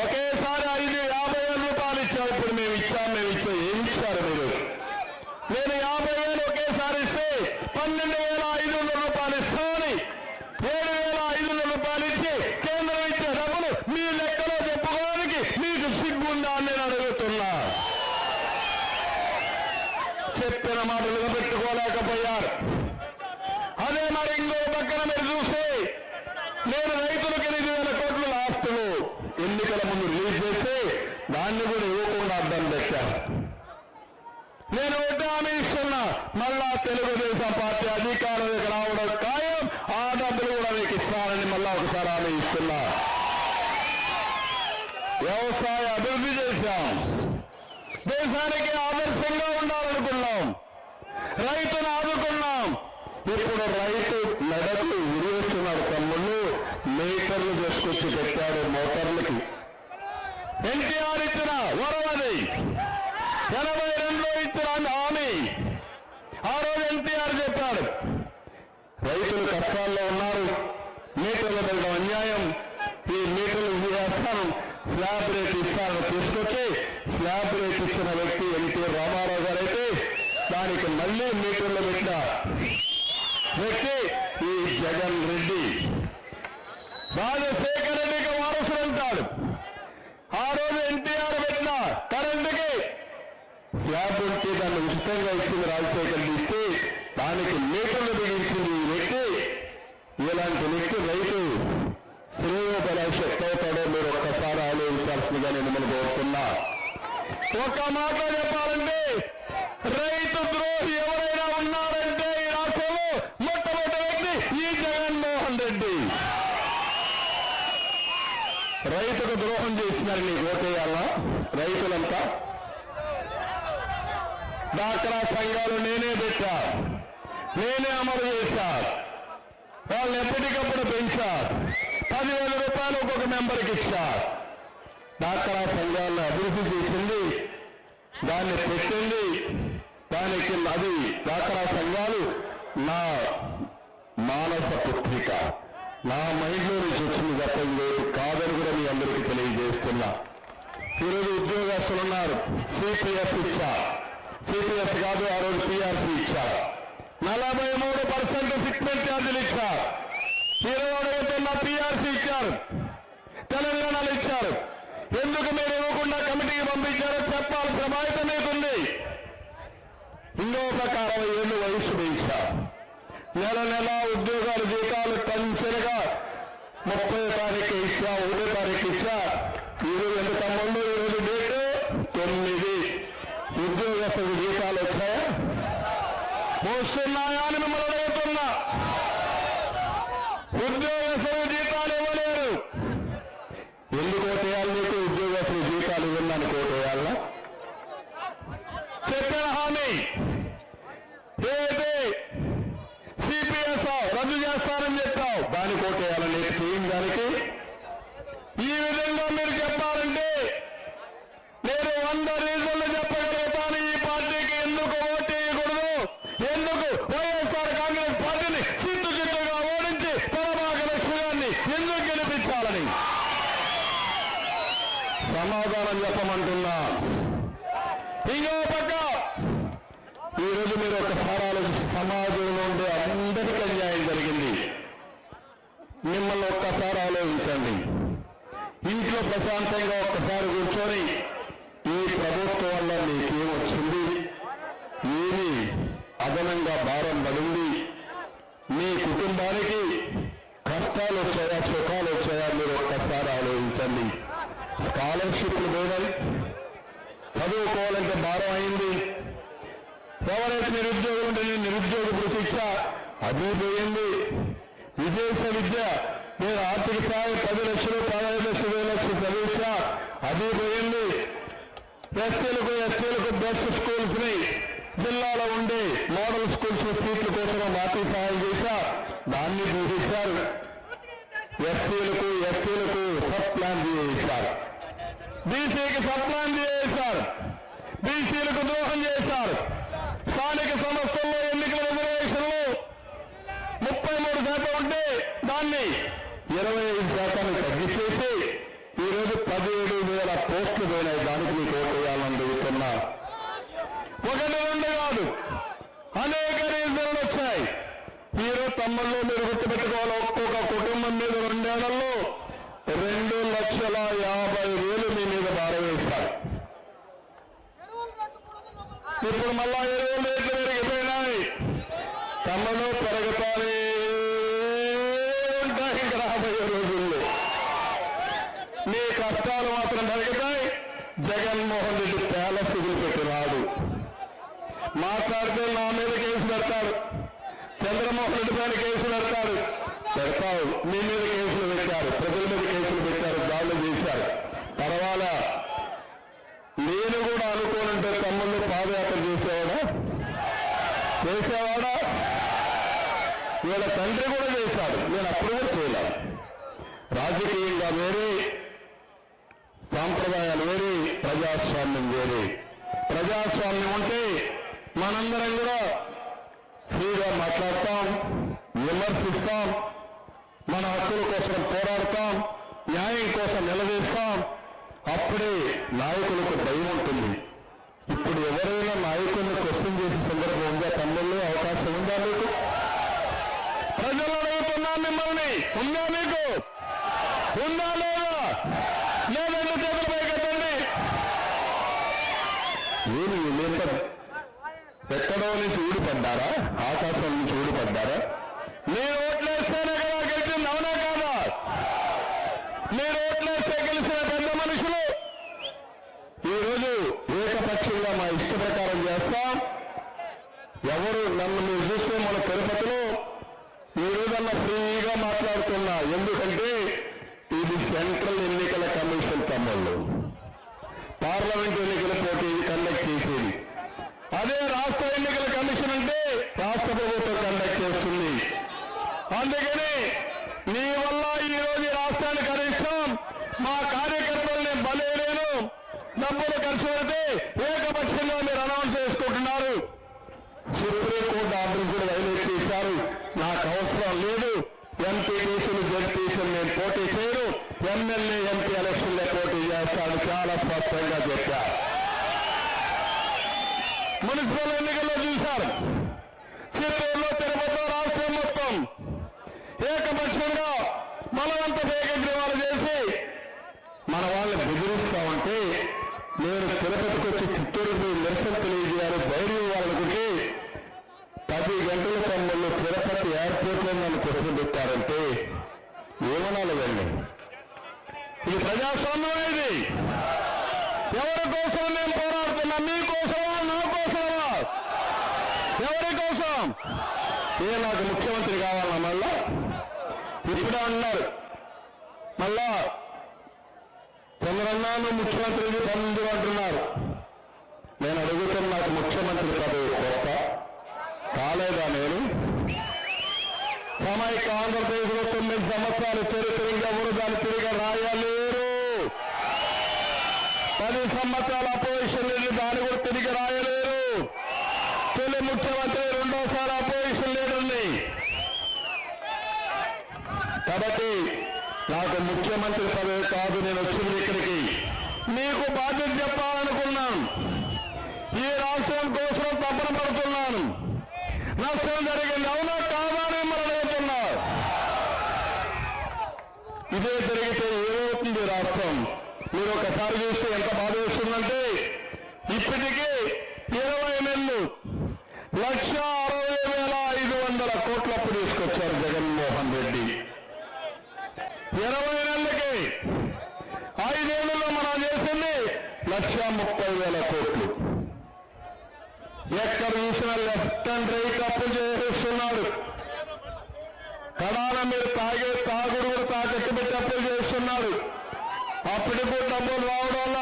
ఒకేసారి 50,000 రూపాయలు ఇచ్చాం. ఇప్పుడు మేము ఇచ్చాం. ఏం ఇచ్చారు మీరు? నేను 50,000 ఒకేసారి ఇస్తే 12,500 రూపాయలు ఇస్తామని 7,500 రూపాయలు ఇచ్చి కేంద్రం ఇచ్చే డబ్బులు మీ లెక్కలో చెప్పిన మాటలుగా పెట్టుకోలేకపోయారు. అదే మరి ఇంకో పక్కన మీరు చూస్తే నేను రైతులకు 8,000 కోట్ల ఆస్తులు ఎన్నికల ముందు రిలీజ్ చేస్తే దాన్ని కూడా ఇవ్వకుండా అడ్డం పెట్టారు. నేను ఒకటి హామీ ఇస్తున్నా, మళ్ళా తెలుగుదేశం పార్టీ అధికారంలోకి రావడం ఖాయం. ఆ డబ్బులు కూడా మీకు ఇస్తానని మళ్ళా ఒకసారి హామీ ఇస్తున్నా. వ్యవసాయ అభివృద్ధి చేశాం, దేశానికి ఆదర్శంగా ఉండాలనుకున్నాం, రైతును ఆదుకున్నాం. ఇప్పుడు రైతు నడకు ఉరేస్తున్నాడు. తమ్ముళ్ళు మీటర్లు చేసుకొచ్చి పెట్టాడు మోటార్లకి. ఎన్టీఆర్ ఇచ్చిన వరవది 82లో ఇచ్చిన హామీ. ఆ రోజు ఎన్టీఆర్ చెప్పాడు, రైతులు కష్టాల్లో ఉన్నారు, మీటర్లు పెట్టడం అన్యాయం, ఈ మీటర్లు వేస్తాను, స్లాబ్ రేట్ ఇస్తాను తీసుకొచ్చి స్లాబ్ రేట్ ఇచ్చిన వ్యక్తి ఎన్టీ రామారావు గారు అయితే దానికి మళ్లీ మీటర్లు పెట్టిన వ్యక్తి ఈ జగన్ రెడ్డి. రాజశేఖర రెడ్డికి వారసుడు అంటాడు. ఆ రోజు ఎన్టీఆర్ పెట్టిన కరెంటుకి స్లాబ్ ఉంటే దాన్ని ఉచితంగా ఇచ్చింది రాజశేఖర రెడ్డి ఇస్తే దానికి మీటర్లు బిగించింది ఈ వ్యక్తి. ఇలాంటి వ్యక్తి రైతు శ్రేయోపలాశ అవుతాడో మీరు ఒక్కసారి ఆలోచించాల్సిందిగా నేను మిమ్మల్ని కోరుతున్నా. ఒక్క మాట చెప్పాలంటే రైతు ద్రోహి ఎవరైనా ఉన్నారంటే ఈ రాష్ట్రంలో మొట్టమొదటి వ్యక్తి ఈ జగన్మోహన్ రెడ్డి. రైతుకు ద్రోహం చేస్తున్నారు, నీకు ఓటేయాలా? రైతులంతా డాక్రా సంఘాలు నేనే పెట్టా, నేనే అమలు చేశా, వాళ్ళని ఎప్పటికప్పుడు పెంచా, 10,000 రూపాయలు ఒక్కొక్క మెంబర్కి ఇచ్చా. డాక్రా సంఘాలను అభివృద్ధి చేసింది, దాన్ని పెట్టింది, దానికి అది డాక్రా సంఘాలు నా మానస పుత్రిక, నా మైండ్లో నుంచి వచ్చింది తప్ప లేదు కాదని కూడా మీ అందరికీ తెలియజేస్తున్నా. ఈరోజు ఉద్యోగస్తులు ఉన్నారు, సిపిఎస్ ఇచ్చా, సిపిఎస్ కాదు ఆ రోజు పిఆర్సీ ఇచ్చా, 43% ఫిట్మెంట్ ఛార్జీలు ఇచ్చా. 20 పిఆర్సీ ఇచ్చారు, తెలంగాణలో ఇచ్చారు. ఎందుకు మీరు ఇవ్వకుండా కమిటీకి పంపించారో చెప్పాల్సిన బాధ్యత మీకుంది. ఇంకో ప్రకారం 60 ఏళ్ళు వయసు పెంచా, నెల నెల ఉద్యోగాలు జీతాలు టంచనగా 30వ తారీఖు ఇచ్చా, 1వ తారీఖు ఇచ్చా. ఈరోజు ఎంత తమ్ముళ్ళు, ఈరోజు డేటు 9. ఉద్యోగస్తులకు జీతాలు వచ్చాయా? వస్తున్నాయా అని మిమ్మల్ని అడుగుతున్నా. ఉద్యోగస్తులకు జీతాలు ఇవ్వలేరు. ఎందుకు ఓటేయాలి? నీకు ఉద్యోగస్తులు జీతాలు ఇవ్వడానికి ఓటేయాలా? చెప్పిన హామీ ఏదైతే సిపిఎస్ రద్దు చేస్తానని చెప్పావు, దానికి ఓటేయాలని నేను చేయండి. దానికి ఈ విధంగా మీరు చెప్పాలంటే నేను 100 రీజన్లు చెప్పగలుగుతాను ఈ పార్టీకి ఎందుకు ఓటేయకూడదు, ఎందుకు వైఎస్ఆర్ కాంగ్రెస్ పార్టీని చిత్తుగా ఓడించి పరమాక లక్ష్మి గారిని ఎందుకు గెలిపించాలని సమాధానం చెప్పమంటున్నా. ఇంకో పక్క ఈరోజు మీరు ఒక్కసారి ఆలోచించి సమాజంలో ఉండే అందరికీ అన్యాయం జరిగింది. మిమ్మల్ని ఒక్కసారి ఆలోచించండి. ఇంట్లో ప్రశాంతంగా ఒక్కసారి కూర్చొని ఈ ప్రభుత్వం వల్ల మీకేమొచ్చింది, ఏమి అదనంగా భారం పడింది, మీ కుటుంబానికి కష్టాలు వచ్చాయా, సుఖాలు వచ్చాయా, మీరు ఒక్కసారి ఆలోచించండి. స్కాలర్షిప్లు పోయినాయి, చదువుకోవాలంటే భారం అయింది. ఎవరైతే నిరుద్యోగులు ఉంటే నేను నిరుద్యోగ వృత్తి ఇచ్చా, అది పోయింది. విదేశ విద్య నేను ఆర్థిక సాయం 10 లక్షలు, 15 లక్షలు, 20 లక్షలు చదివించా, అది పోయింది. ఎస్టీలకు బెస్ట్ స్కూల్స్ ని జిల్లాలో ఉండే మోడల్ స్కూల్స్ సీట్ల కోసం మాటి సహాయం చేశా, దాన్ని చూసేశారు. ఎస్టీలకు సబ్ ప్లాన్ చేశారు, బీసీకి సబ్ ప్లాన్ చేశారు, బీసీలకు ద్రోహం చేశారు. స్థానిక సంస్థల్లో ఎన్నికల రిజర్వేషన్లు 33% ఉంటే దాన్ని 25% తగ్గించేసి ఈరోజు 17,000 పోస్టులు పోయినాయి. దానికి మీకు ఓటేయాలని అడుగుతున్నా. 1, 2 కాదు, అనేక రీజన్లు వచ్చాయి. ఈరోజు తమ్ముళ్ళు మీరు గుర్తుపెట్టుకోవాలి, ఒక్కొక్క కుటుంబం మీద 2 ఏళ్లలో 2,50,000 మీ మీద భారం వేస్తారు. ఇప్పుడు మళ్ళా 20 రేట్లు జరుగుతానే ఉంటాయి. ఇంకా రాబోయే రోజుల్లో మీ కష్టాలు మాత్రం జరుగుతాయి. జగన్మోహన్ రెడ్డి ప్యాలెస్ వదిలిపెట్టి రాడు. మాట్లాడితే నా మీద కేసు పెడతాడు, చంద్రమోహన్ రెడ్డి పైన కేసు పెడతాడు. మీ మీద కేసులు పెట్టారు, ప్రజల మీద కేసులు పెట్టారు, దాడులు చేశారు. తర్వాత నేను కూడా అనుకోనంటే తమ్ముళ్ళు పాదయాత్ర చేసేవాడా వీళ్ళ తండ్రి కూడా చేశాడు. నేను అప్పుడు కూడా చేయలేదు. రాజకీయంగా వేరే, సాంప్రదాయాలు వేరే, ప్రజాస్వామ్యం వేరే. ప్రజాస్వామ్యం అంటే మనందరం కూడా ఫ్రీగా మాట్లాడతాం, విమర్శిస్తాం, మన హక్కుల కోసం పోరాడతాం, న్యాయం కోసం నిలదీస్తాం. అప్పుడే నాయకులకు భయం ఉంటుంది. ఇప్పుడు ఎవరైనా నాయకుల్ని క్వశ్చన్ చేసే సందర్భం ఉందా? తమ్ముళ్ళు అవకాశం ఉందా మీకు? ప్రజలు అడుగుతున్నా మిమ్మల్ని, ఉందా మీకు? ఉందా లేదా? లేదంటే చేతుల పైకెత్తండి. మీరు ఎక్కడో నుంచి ఊడిపడ్డారా? ఆకాశం నుంచి ఊడిపడ్డారా? మీరు ఓట్లేస్తేనే కదా గెలిచింది, అవునా కాదా? మీరు ఓట్లేస్తే గెలిచిన పెద్ద మనుషులు ఈరోజు ఏకపక్షంగా మా ఇష్ట ప్రకారం చేస్తాం. ఎవరు నన్ను మీరు చూస్తే మన తిరుపతిలో ఈ రోజన్నా ఫ్రీగా మాట్లాడుతున్నా. ఎందుకంటే ఇది సెంట్రల్ ఎన్నికల కమిషన్ తమ్ముళ్ళు పార్లమెంట్ ఎన్నికల పోటీ కండక్ట్ చేసేది. అదే రాష్ట్ర ఎన్నికల కమిషన్ అంటే రాష్ట్ర ప్రభుత్వం కండక్ట్ చేస్తుంది. అందుకని మీ వల్ల ఈ రోజు రాష్ట్రానికి అరిష్టం. మా కార్యకర్తల్ని బలేను డబ్బులు ఖర్చు పెడితే ఏకపక్షంగా మీరు అనౌన్స్ చేసుకుంటున్నారు. సుప్రీంకోర్టు ఆర్డర్ కూడా వైలేట్ చేశారు. నాకు అవసరం లేదు. ఎంపీటీసీలు జడ్పీసీలు నేను పోటీ చేయను. ఎమ్మెల్యే ఎంపీ ఎలక్షన్లో పోటీ చేస్తాను చాలా స్పష్టంగా చెప్పారు. మున్సిపల్ ఎన్నికల్లో చూశారు. చిత్తూరులో, తిరుపతిలో, రాష్ట్రం మొత్తం ఏకపక్షంగా బలవంత ఏకగ్రీవాలు చేసి మన వాళ్ళని బెదిరిస్తా ఉంటే నేను తిరుపతికి వచ్చి చిత్తూరుకు నిరసన తెలియజేయాలి, ధైర్యం ఇవ్వాలనుకుంటే 10 గంటల తమ్ముళ్ళు తిరుపతి ఎయిర్పోర్ట్లో నన్ను క్వశ్చన్ పెట్టారంటే ఏమనాలండి? ఇది ప్రజాస్వామ్యం. ఇది ఎవరి కోసం నేను పోరాడుతున్నా? మీకోసమా, నా కోసమా? ఎవరి కోసం? నాకు ముఖ్యమంత్రి కావాలన్నా? మళ్ళా ఇప్పుడే అన్నారు, మళ్ళా చంద్రన్నాను ముఖ్యమంత్రి పొందు అంటున్నారు. నేను అడుగుతున్న నాకు ముఖ్యమంత్రి పదవి కొత్త కాలేదా? నేను సమైక్య ఆంధ్రప్రదేశ్లో 9 సంవత్సరాల చరిత్రగా ఎవరు దాన్ని తిరిగి రాయలేరు. 10 సంవత్సరాల అపోజిషన్ లీడర్ దాన్ని కూడా తిరిగి రాయలేరు. తొలి ముఖ్యమంత్రి, రెండోసారి అపోజిషన్ లీడర్ని. కాబట్టి నాకు ముఖ్యమంత్రి పదవి కాదు. నేను వచ్చింది ఇక్కడికి మీకు బాధ్యత చెప్పాలనుకున్నాను. ఈ రాష్ట్రం కోసం తపన పడుతున్నాను. నష్టం జరిగింది, అవునా కాదా అని మిమ్మల్ని అడుగుతున్నా. ఇదే జరిగితే ఏమవుతుంది రాష్ట్రం? మీరు ఒకసారి చూస్తే ఎంత బాధ వేస్తుందంటే ఇప్పటికీ 20 నెలలు 1,60,500 కోట్ల అప్పు తీసుకొచ్చారు జగన్మోహన్ రెడ్డి. 20 నెలలకి 5 ఏళ్లలో మనం చేసింది 1,30,000 కోట్లు. ఎక్కడ చూసినా లెఫ్ట్ అండ్ రైట్ అప్పు చేస్తున్నాడు. కడాన మీరు తాగుడు కూడా తాకట్టు పెట్టి అప్పులు చేస్తున్నాడు. అప్పటికి డబ్బులు రావడం వల్ల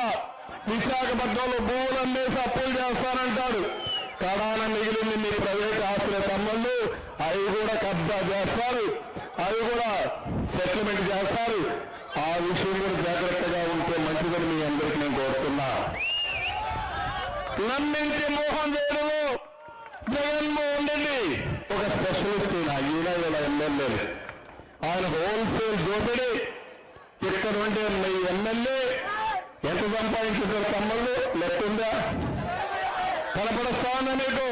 విశాఖపట్నంలో భూములు అమ్మేసి అప్పులు చేస్తానంటాడు. కడాన మిగిలింది మీ ప్రైవేట్ ఆస్తుల తమ్ముళ్ళు, అవి కూడా కబ్జా చేస్తారు, అవి కూడా సెటిల్మెంట్ చేస్తారు. ఆ విషయం కూడా జాగ్రత్తగా ఉంటే మంచిదని మీ అందరికీ నేను కోరుతున్నా. నమ్మించి మోహన్ వేణువు జగన్మోహన్ రెడ్డి ఒక స్పెషలిస్ట్. ఈయన ఎమ్మెల్యేలు ఆయన హోల్సేల్ దోపిడీ. ఇక్కడ ఉండే మీ ఎమ్మెల్యే ఎంత సంపాదించుతారు తమ్ముళ్ళు లెక్కుందా? కనపడస్తా ఉందా మీకు?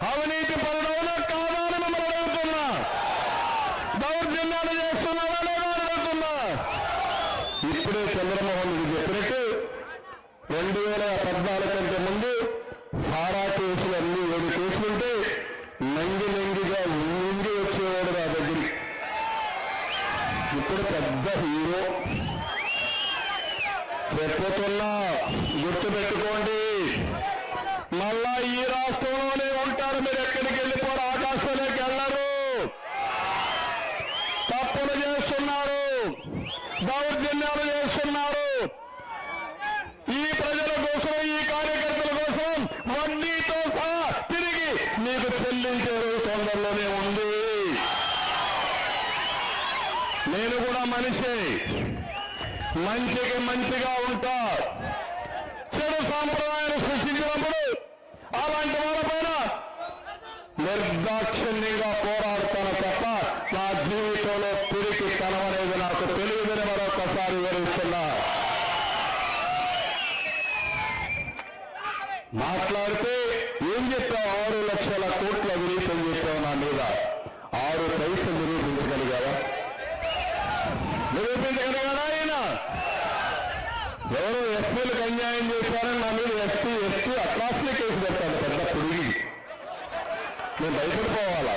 అవినీతి పరుడవునా కాదా అని మిమ్మల్ని అడుగుతున్నా. దౌర్జన్యాలు చేస్తున్నావా లేదా అడుగుతున్నా. ఇప్పుడే చంద్రమోహన్ రెడ్డి చెప్పినట్టు 2014 కంటే ముందు సారా కేసులు అన్ని 7 కేసులుంటే నంగిగా ఉంగి ఇప్పుడు పెద్ద హీరో. చెప్పుతున్నా, గుర్తుపెట్టుకోండి. మళ్ళా ఈ రాష్ట్రంలోనే ఉంటారు. మీరు ఎక్కడికి వెళ్ళిపోరు, ఆకాశంలోకి వెళ్ళరు. తప్పులు చేస్తున్నారు, దౌర్జన్యాలు చేస్తున్నారు. ఈ ప్రజల కోసం, ఈ కార్యకర్తల కోసం వడ్డీతో సహా తిరిగి మీకు చెల్లించే రోజు తొందరలోనే ఉంది. నేను కూడా మనిషి, మంచికి మంచిగా ఉంటా. చెడు సాంప్రదాయాలు సృష్టించినప్పుడు అలాంటి వాళ్ళపైన నిర్దాక్షిణ్యంగా పోరాడుతాను తప్ప నా జీవితంలో తిరిగి కనవనేది నాకు తెలియదని మరొకసారి వివరిస్తున్నా. మాట్లాడితే ఏం చెప్పావు? 6 లక్షల కోట్ల అవినీతి చెప్పావు నా మీద. 6 పైసలు నిరూపించగలిగావా? నిరూపించగలిగాడా? ఆయన ఎవరో ఎస్సీలకు అన్యాయం చేశారని నా మీద ఎస్టీ అట్రాసిటీ కేసు పెట్టాడు. పెద్ద పుడిగి నేను భయపడిపోవాలా?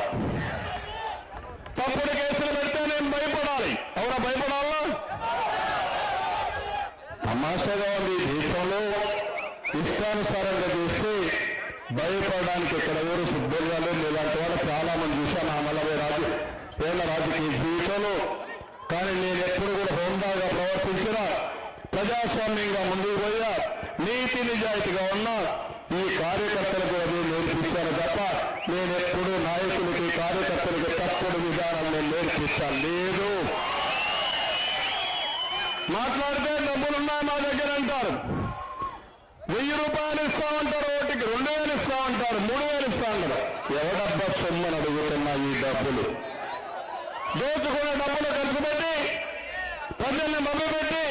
తప్పుడు కేసులు పెడితే నేను భయపడాలి. అవునా? భయపడాలా? తమాషాగా ఉంది. దేశంలో ఇష్టానుసారంగా చేస్తే భయపడడానికి ఇక్కడ ఎవరు సిద్ధంగా లేదు. ఇలాంటి వాళ్ళు చాలా మంది చూశాను ఆ 40 ఏళ్ల రాజకీయ జీవితంలో. కానీ నేను ఎప్పుడు కూడా హోందాగా ప్రవర్తించిన, ప్రజాస్వామ్యంగా ముందుకు పోయా, నీతి నిజాయితీగా ఉన్నా. ఈ కార్యకర్తలకు అది నేర్పించాను తప్ప నేను ఎప్పుడు నాయకులకి, కార్యకర్తలకి తప్పుడు విధానాలు నేను నేర్పించాను లేదు. మాట్లాడితే డబ్బులున్నాయి మా దగ్గర అంటారు. 1000 రూపాయలు ఇస్తామంటారు, ఓటికి 2000 ఇస్తామంటారు, 3000 ఇస్తామంటారు. ఎవడబ్బా సొమ్మని అడుగుతున్నా ఈ డబ్బులు? దోచుకునే డబ్బులు ఖర్చు పెట్టి, ప్రజల్ని మభ్యపెట్టి,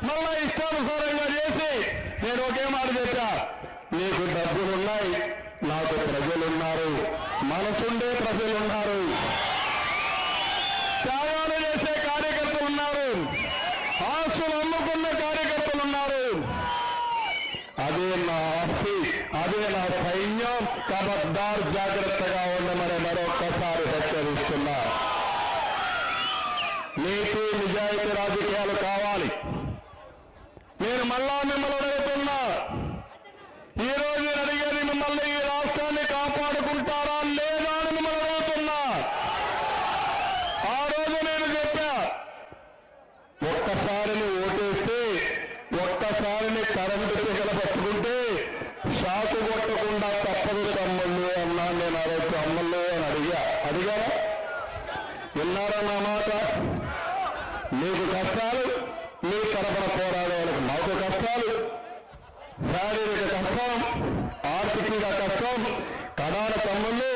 మళ్ళా ఇష్టానుసారంగా చేసి నేను ఒకే మాట చెప్పా, నీకు డబ్బులున్నాయి, నాకు ప్రజలున్నారు, మనసుండే ప్రజలున్నారు, త్యాగాలు చేసే కార్యకర్తలు ఉన్నారు, ఆస్తులు అమ్ముకున్న కార్యకర్తలు ఉన్నారు. అదే నా ఆస్తి, అదే నా సైన్యం. కబద్దార్, జాగ్రత్తగా ఉండమని మరొక్కసారి హెచ్చరిస్తున్నా. నీతి నిజాయితీ రాజకీయాలు కావాలి. నేను మళ్ళా మిమ్మల్ని అడుగుతున్నా, ఈ రోజు నేను అడిగేది మిమ్మల్ని, ఈ రాష్ట్రాన్ని కాపాడుకుంటారా లేదా అని మిమ్మల్ని అడుగుతున్నా. ఆ రోజు నేను చెప్పా, ఒక్కసారిని ఓటేస్తే, ఒక్కసారిని కరెంటు తీగల పట్టుకుంటే షాకు కొట్టకుండా తప్పదు తమ్ముళ్ళు అన్నా. నేను ఆ రోజు అమ్మళ్ళు అని అడిగారా? విన్నారా నా మాట? మీకు కష్టాలు, మీ తరపున పోరాడే వాళ్ళకి మాకు కష్టాలు, శారీరక కష్టం, ఆర్థికంగా కష్టం. కడాన తమ్ముళ్ళు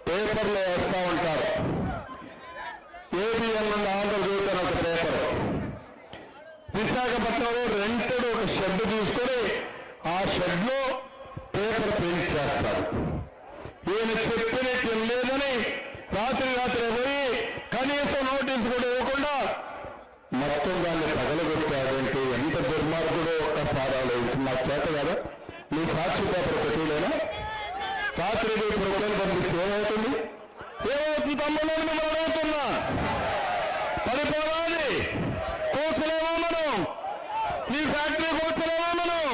పేపర్లో వేస్తూ ఉంటారు. ఏబిఎన్ నుండి ఆంధ్రజ్యోతి అని ఒక పేపర్, విశాఖపట్నంలో రెంటెడ్ ఒక షెడ్ తీసుకొని ఆ షెడ్లో పేపర్ ప్రింట్ చేస్తారు. ఈయన చెప్పినట్టు లేదని రాత్రి పోయి కనీసం నోటీసు కూడా ఇవ్వకుండా మొత్తం దాన్ని పగలగొట్టాడంటే ఎంత దుర్మార్గుడో ఒక్కసారి ఆలోచించి. నాకు చేత కదా, మీ సాక్షి పేపర్ కొట్టేలేనా? రాత్రి ప్రొక్కలు పంపిస్తే ఏమవుతుంది? తమ్ముళ్ళు మిమ్మల్ని అడుగుతున్నా. పడిపోవాలి, కూర్చోలేమో మనం, ఈ ఫ్యాక్టరీ కూర్చోలేమో మనం.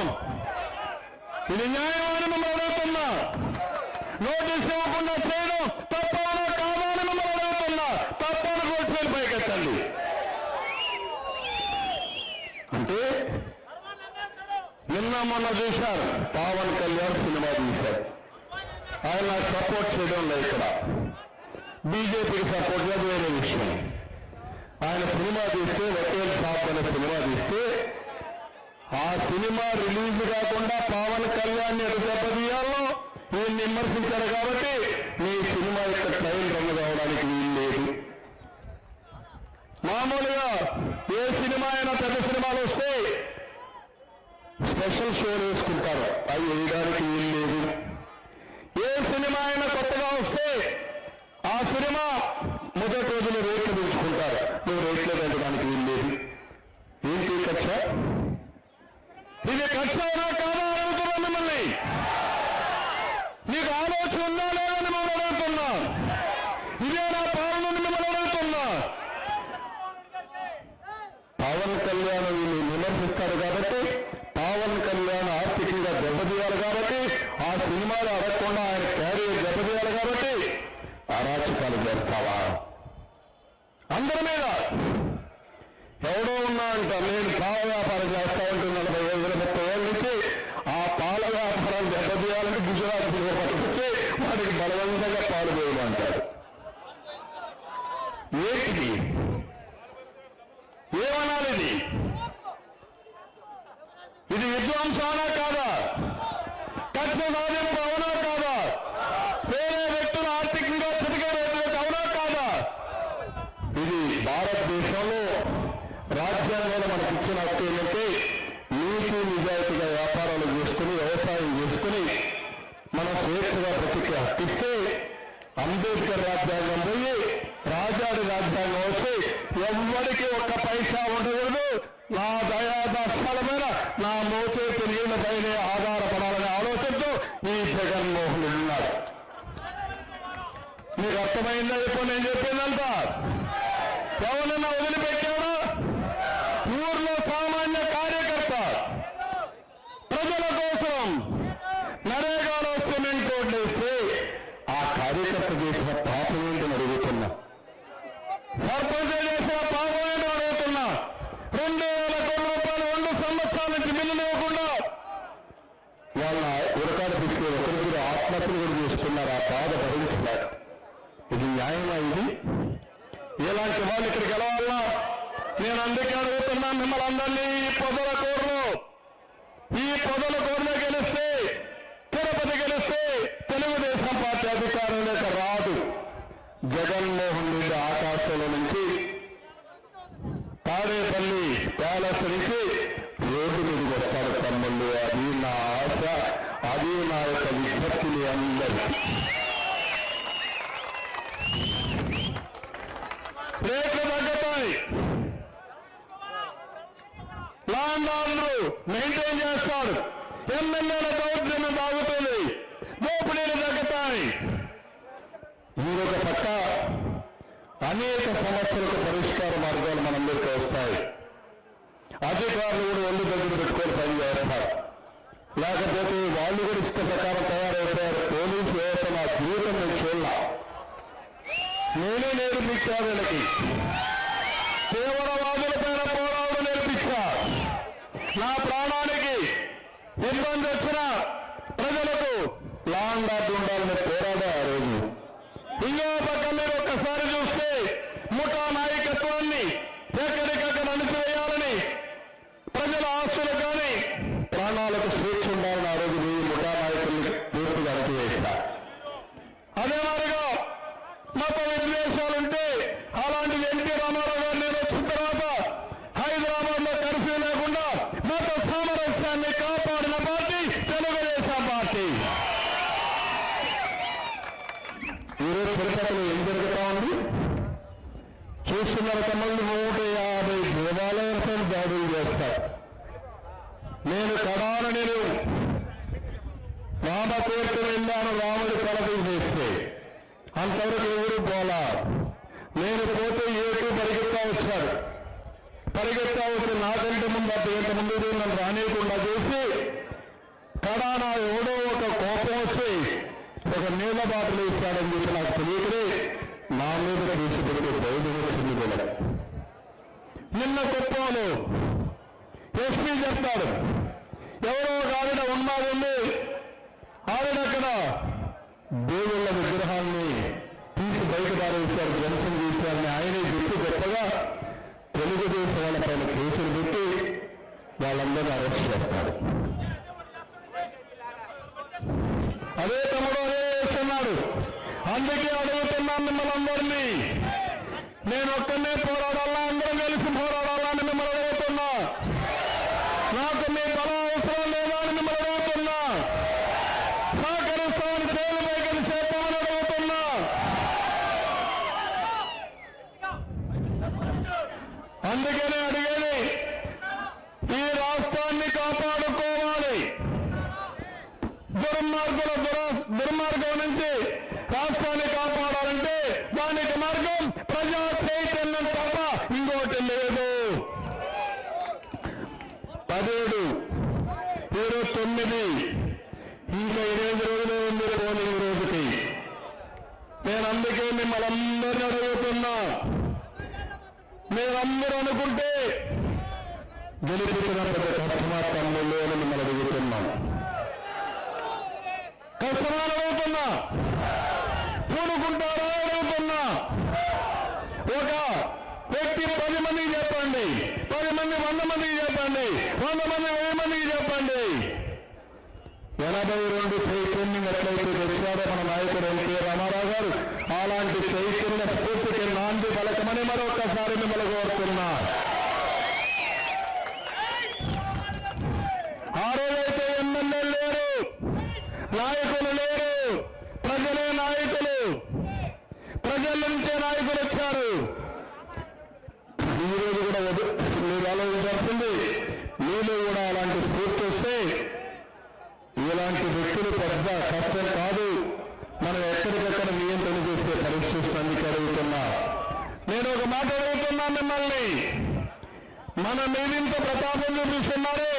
ఇది న్యాయమని మిమ్మల్ని అడుగుతున్నా. నోటీస్ ఇవ్వకుండా చేయడం తప్పనా కాదా అని మిమ్మల్ని అడుగుతున్నా. తప్పని కూర్చొని పైకెత్తండి. అంటే నిన్న మొన్న చూశారు, పవన్ కళ్యాణ్ సినిమా చూశారు. ఆయన నాకు సపోర్ట్ చేయడం లేదు. ఇక్కడ బీజేపీకి సపోర్ట్ లేదు, వేరే విషయం. ఆయన సినిమా తీస్తే, వకీల్ సాబ్ అనే సినిమా తీస్తే, ఆ సినిమా రిలీజ్ కాకుండా పవన్ కళ్యాణ్ దెబ్బతీయాలో వీళ్ళు విమర్శించారు. కాబట్టి మీ సినిమా యొక్క ట్రైల్ రంగు కావడానికి వీలు లేదు. మామూలుగా ఏ సినిమా అయినా పెద్ద సినిమాలు వస్తే స్పెషల్ షోలు వేసుకుంటారు, అవి వేయడానికి వీలు లేదు. ఏ సినిమా అయినా కొత్తగా వస్తే ఆ సినిమా మొదటి రోజులు రేట్లు పెంచుకుంటారు, నువ్వు రేట్లు పెంచడానికి వీలు లేదు. ఏంటి కక్ష? ఇది కక్ష అయినా కాదా అడుగుతున్నా మిమ్మల్ని. నీకు ఆలోచన ఉందా లేదని మిమ్మల్ని అడుగుతున్నా. ఇదే నా పాలనని మిమ్మల్ని అడుగుతున్నా. పవన్ కళ్యాణ్ విమర్శిస్తారు కాబట్టి, పవన్ కళ్యాణ్ ఆర్థికంగా దెబ్బతీయాలి కాబట్టి, ఆ సినిమాలు అడగకుండా ఆయన క్యారియర్ దెబ్బతీయాలి కాబట్టి అరాచకాలు చేస్తావా? అందరి మీద ఎవడో ఉన్నా అంట నేను పాల వ్యాపారం చేస్తా ఉంటే 40-30 ఏళ్ళ నుంచి ఆ పాల వ్యాపారం దెబ్బతీయాలంటే గుజరాత్ పట్టుకొచ్చి వాడికి బలవంతంగా పాలు వేయమంటారు. ఏంటిది? ఏమనాలి? ఇది విధ్వంసమనా కాదా? కక్ష సాధింపు అవునా కాదా? వేరే వ్యక్తులు ఆర్థికంగా చిటికేరేట్లకు అవునా కాదా? ఇది భారతదేశంలో రాజ్యాంగంలో మనకి ఇచ్చిన హక్కు ఏంటంటే నీతి నిజాయితీగా వ్యాపారాలు చేసుకుని వ్యవసాయం చేసుకుని మనం స్వేచ్ఛగా బ్రతికే హక్కిస్తే అంబేద్కర్ రాజ్యాంగం పోయి రాజాడి రాజ్యాంగం వచ్చి ఎవ్వరికి ఒక్క పైసా ఉండకూడదు, నా దయాదాక్షాల మీద నా మోచేతి నీళ్లపైనే ఆధారపడాలనే ఆలోచనతో ఈ జగన్మోహన్ రెడ్డి ఉన్నారు. మీకు అర్థమైందా? ఇప్పుడు నేను చెప్పిందంతా ఎవరన్నా వదిలిపెట్టాడా? ఊర్లో సామాన్య కార్యకర్త ప్రజల కోసం నరేగాలో సిమెంట్ రోడ్లు వేస్తే ఆ కార్యకర్త చేసిన పాపం ఏంటని అడుగుతున్నా. సర్పంచ్ చేసిన పాపం ఏంటో అడుగుతున్నా. 2,000 కోట్ల రూపాయలు 2 సంవత్సరాల నుంచి బిల్లు లేకుండా వాళ్ళ ఉరకాడు తీసుకుని ఒకరిద్దరు ఆత్మహత్యలు కూడా చేసుకున్నారు. ఆ బాధ భరించలేక ఇది న్యాయమా? ఇది ఎలాంటి వాళ్ళు ఇక్కడికి గెలవాలా? నేను అందుకే అడుగుతున్నా మిమ్మల్ని అందరినీ ఈ పొదల కోర్లో గెలిస్తే, తిరుపతి గెలిస్తే తెలుగుదేశం పార్టీ అధికారంలోకి రాదు. జగన్మోహన్ రెడ్డి ఆకాశంలో నుంచి తాడేపల్లి ప్యాలెస్ నుంచి రోడ్డు మీదకి వస్తారు. తమ్ముళ్ళు, అది నా ఆశ, అది నా యొక్క విజ్ఞప్తిని అందరికీ. రేట్లు తగ్గుతాయి, ల్యాండ్ ఆర్డర్ మెయింటైన్ చేస్తాడు, ఎమ్మెల్యేల దౌర్జన్యం తాగుతుంది, దోపిడీలు తగ్గుతాయి. ఇంకొక పక్క అనేక సమస్యలకు పరిష్కార మార్గాలు మనందరికీ వస్తాయి. అధికారులు కూడా ఒళ్ళు దగ్గర పెట్టుకొని పనిచేస్తారు. లేకపోతే వాళ్ళు కూడా ఇష్ట ప్రకారం తయారవుతారు. పోలీసు వ్యవస్థ నా జీవితం నేను చూడాల, నేనే నేర్పించా. వీళ్ళకి తీవ్రవాదుల పైన పోరాటం నేర్పించా. నా ప్రాణానికి ఇబ్బంది వచ్చిన ప్రజలకు లాండ్ ఆర్డర్ ఉండాలని పోరాడా ఆ రోజు. ఇంకో పక్క మీరు ఒక్కసారి చూస్తే ముఠా నాయకత్వాన్ని ఎక్కడికక్కడ అణిచివేయాలని, ప్రజల ఆస్తులు కానీ ప్రాణాలకు స్వేచ్ఛ ఉండాలని ఆ రోజు ముఠా నాయకుల్ని పూర్తిగా అణిచివేశా. అదే మాదిరిగా మత విద్వేషాలుంటే అలాంటి ఎన్టీ రామారావు గారు నేను వచ్చిన తర్వాత హైదరాబాద్ లో కర్ఫ్యూ లేకుండా మత సామరస్యాన్ని కాపాడిన పార్టీ తెలుగుదేశం పార్టీ. ఈరోజు తిరుపతిలో ఏం జరుగుతా ఉంది చూస్తున్నారు. తమ్ముళ్ళు 150 దేవాలయాలపై దాడులు చేస్తారు. నేను కడాన రామతీర్థం వెళ్ళాను, రాముడి తలపై చేస్తే అంతవరకు ఎవరు పోలా. నేను పోతే ఏటూ పరిగెత్తా వచ్చాడు. పరిగెత్తా వచ్చి నాకంటే ముందు 10 గంటల ముందు నన్ను రానియకుండా చేసి కడానా ఎవడో ఒక కోపం వచ్చి ఒక నీళ్ళ బాటలు వేశాడని చెప్పి నాకు తెలియకనే నా మీద తీసుకుంటే ధైర్యం వచ్చింది కూడా. నిన్న కుప్పంలో ఎస్పీ చెప్తాడు, ఎవరో ఒక ఆవిడ ఉన్నది, ఆవిడక్కడ దేవుళ్ళ విగ్రహాన్ని తీసి బయట పారేశారు, ధ్వంసం చేశారని ఆయనే చెప్పి గొప్పగా తెలుగుదేశం వాళ్ళ పైన కేసులు పెట్టి వాళ్ళందరినీ అరెస్ట్ చేస్తారు. అదే తమ్ముడు అదే చేస్తున్నాడు. అందుకే అడుగుతున్నాను మిమ్మల్ని అందరినీ, నేను ఒక్కనే పోరాడాలా, అందరం కలిసి పోరాడాలా అని మిమ్మల్ని అడుగుతున్నా. నాకు మీ బలం అవసరం లేదా అని మిమ్మల్ని అడుగుతున్నా. సహకరిస్తామని చేయలేకని చెప్పమని అడుగుతున్నా. అందుకనే అడిగేది, ఈ రాష్ట్రాన్ని కాపాడుకోవాలి. దుర్మార్గం నుంచి రాష్ట్రాన్ని కాపాడాలంటే దానికి మార్గం ప్రజా చైతన్యం తప్ప ఇంకోటి లేదు. 17 ఈరోజు 9 ఇంకా 8 రోజులే ఉంది పోలింగ్ రోజుకి. నేను అందుకే మిమ్మల్ని అందరినీ అడుగుతున్నా, మీరందరూ అనుకుంటే గెలిపించిన పెద్ద కష్టమా తమ్ముళ్ళు అని మిమ్మల్ని అడుగుతున్నాం. కష్టమా అడుగుతున్నా, పూనుకుంటారా అడుగుతున్నా. ఒక వ్యక్తి 10 మందికి చెప్పండి, 10 మంది 100 మందికి చెప్పండి, 100 మంది 1000 మందికి చెప్పండి. 82 చైతన్యం ఎట్లయితే తెచ్చాడో మన నాయకుడు ఎన్టీ రామారావు గారు, అలాంటి చైతన్య స్ఫూర్తికి నాంది పలకమని మరొకసారి మిమ్మల్ని కోరుతున్నా. ఆ రోజైతే ఎమ్మెల్యేలు లేరు, నాయకులు లేరు, ప్రజలే నాయకులు, ప్రజల నుంచే నాయకులు వచ్చారు. ఈ రోజు కూడా మీరు ఆలోచించాల్సింది, మీరు కూడా అలాంటి స్ఫూర్తి వస్తే ఇలాంటి వ్యక్తులు పెద్ద కష్టం కాదు, మనం ఎక్కడికెక్కడ నియంత్రణ చేసే పరీక్షిస్తానికి అడుగుతున్నా. నేను ఒక మాట అడుగుతున్నా మిమ్మల్ని, మన మీదింత ప్రతాపం చూపిస్తున్నారే,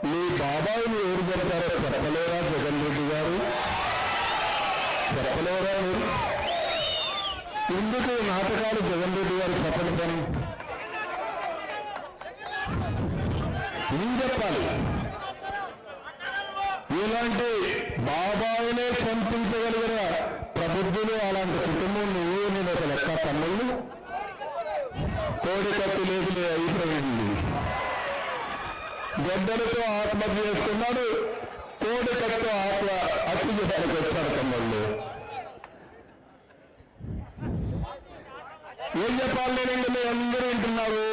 మీ బాబాయిని ఎవరు చెప్తారో చెప్పలేరా జగన్ రెడ్డి గారు? చెప్పలేరా? ఎందుకు నాటకాలు జగన్ రెడ్డి గారు చెప్పని పని? ఏం చెప్పాలి? ఇలాంటి బాబాయినే చంపించగలిగిన ప్రబుద్ధులు అలాంటి కుటుంబం నువ్వు నేను ఒక లెక్క తమ్ముళ్ళు. కోడి కత్తి లేదులే అయిపోయింది, గడ్డలతో ఆత్మహత్య చేసుకున్నాడు, కోడి కత్తి హత్య చేయడానికి వచ్చాడు తమ్ముళ్ళు. ఏం చెప్పాలి? నేను మీరు అందరూ వింటున్నారు,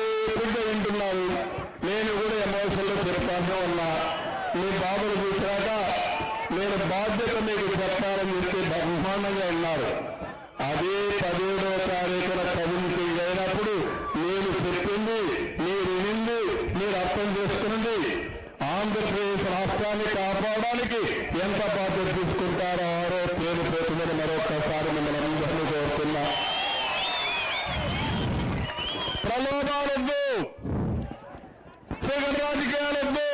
వింటున్నారు. నేను కూడా ఎమోషన్లో తిరుగుతానే ఉన్నా. మీ బాబులు చూశాక నేను బాధ్యత మీకు చెప్పాలని చెప్పి బ్రహ్మాండంగా ఉన్నారు. అదే 17వ తారీఖున కమ్యూనిటీ అయినప్పుడు నేను చెప్పింది మీరు వినింది, మీరు అర్థం చేసుకునండి. ఆంధ్రప్రదేశ్ రాష్ట్రాన్ని కాపాడడానికి ఎంత బాధ్యత తీసుకుంటారో ఆరో తేలిపోతుందని మరొకసారి మిమ్మల్ని అందరినీ కోరుతున్నా. ప్రలోభాలొద్దు, చీకటి రాజకీయాలొద్దు.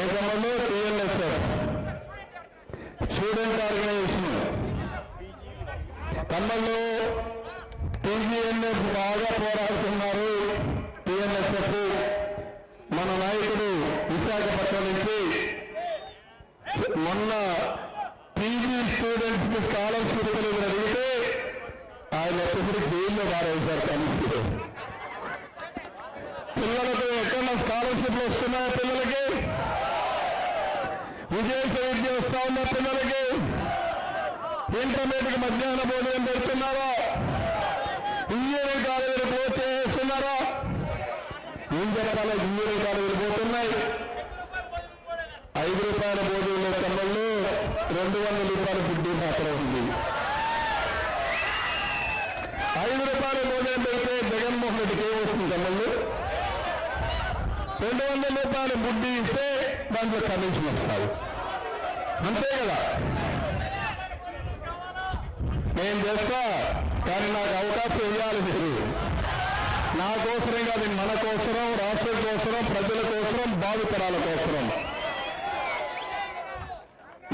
ఏకమలో టీఎల్ఎస్ఎఫ్ స్టూడెంట్ ఆర్గనైజేషన్ కమ్మల్లో టీజీఎన్ఎఫ్ బాగా పోరాడుతున్నారు. టీఎల్ఎస్ఎఫ్ మన నాయకుడు విశాఖపట్నం నుంచి మొన్న పీజీ స్టూడెంట్స్ కి స్కాలర్షిప్లు అడిగితే ఆయన ఎప్పుడు జైల్లో పారేశారు. కమిటీ పిల్లలకు ఎక్కడ స్కాలర్షిప్లు వస్తున్నాయో పిల్లలకి, విదేశీ విద్య వస్తా ఉన్న పిల్లలకి, ఇంటర్మీడియట్ మధ్యాహ్న భోజనం పెడుతున్నారా? ఇంజనీరింగ్ కాలేజీలు పోతే చేస్తున్నారా? ఏం చెప్పాలి? ఇంజనీరింగ్ కాలేజీలు పోతున్నాయి. 5 రూపాయల భోజనం కమ్మల్లో 200 రూపాయల ఫుడ్ మాత్రం ఉంది. 5 రూపాయల భోజనం పెడితే జగన్మోహన్ రెడ్డికి ఏమొస్తుంది కమ్మల్లో? 200 రూపాయల బుడ్డి ఇస్తే దాంట్లో కమిషన్ వస్తారు, అంతే కదా? నేను చేస్తా, కానీ నాకు అవకాశం ఇవ్వాలి మీరు. నా కోసమే కాదు, మన కోసరం, రాష్ట్రం కోసరం, ప్రజల కోసరం, భావితరాల కోసరం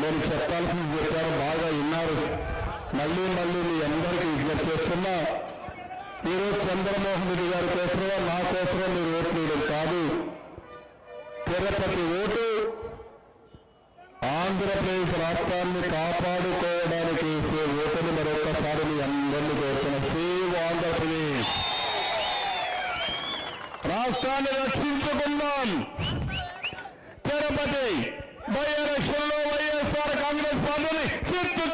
నేను చెప్పాల్సింది చెప్పారు. బాగా విన్నారు. మళ్ళీ మళ్ళీ మీ అందరికీ విజ్ఞప్తి చేస్తున్నా, ఈరోజు చంద్రమోహన్ రెడ్డి గారి కోసమో నా కోసమో మీరు ఓట్లు వేయడం కాదు. తిరుపతి ఓటు ఆంధ్రప్రదేశ్ రాష్ట్రాన్ని కాపాడుకోవడానికి వేసే ఓటుని మరొకసారి మీ అందరినీ కోరుతున్న సేవ్ ఆంధ్రప్రదేశ్. రాష్ట్రాన్ని రక్షించుకుందాం. తిరుపతి బై ఎలక్షన్లో వైఎస్ఆర్ కాంగ్రెస్ పార్టీని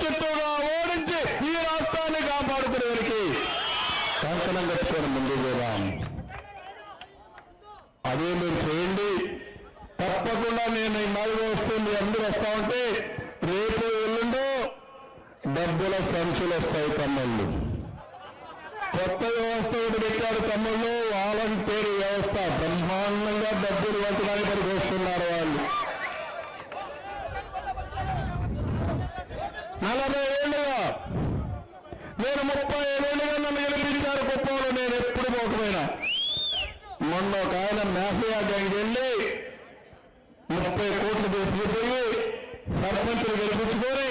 చిత్తుగా ఓడించి ఈ రాష్ట్రాన్ని కాపాడుకునేవారికి కంకణం కట్టుకొని ముందుకు పోదాం. అదే మీరు చేయండి. తప్పకుండా నేను ఈ నాలుగు వస్తే మీ అందరూ వస్తా ఉంటే రేపు ఎల్లుండో డబ్బుల సంచులు వస్తాయి తమ్ముళ్ళు. కొత్త వ్యవస్థ ఒకటి పెట్టారు తమ్ముళ్ళు, వాలంటీర్ వ్యవస్థ. బ్రహ్మాండంగా డబ్బులు వంచడానికి పనికి వస్తున్నారు వాళ్ళు. 40 ఏళ్ళుగా నేను 30 ఏళ్ళుగా నన్ను గెలిపించారు కుప్పంలో. నేను ఎప్పుడు పోకపోయినా మొన్న ఒక ఆయన మేఫియా గ్యాంగ్ వెళ్ళి 30 కోట్లు తీసుకుపోయి సర్పంచులు గెలిపించుకొని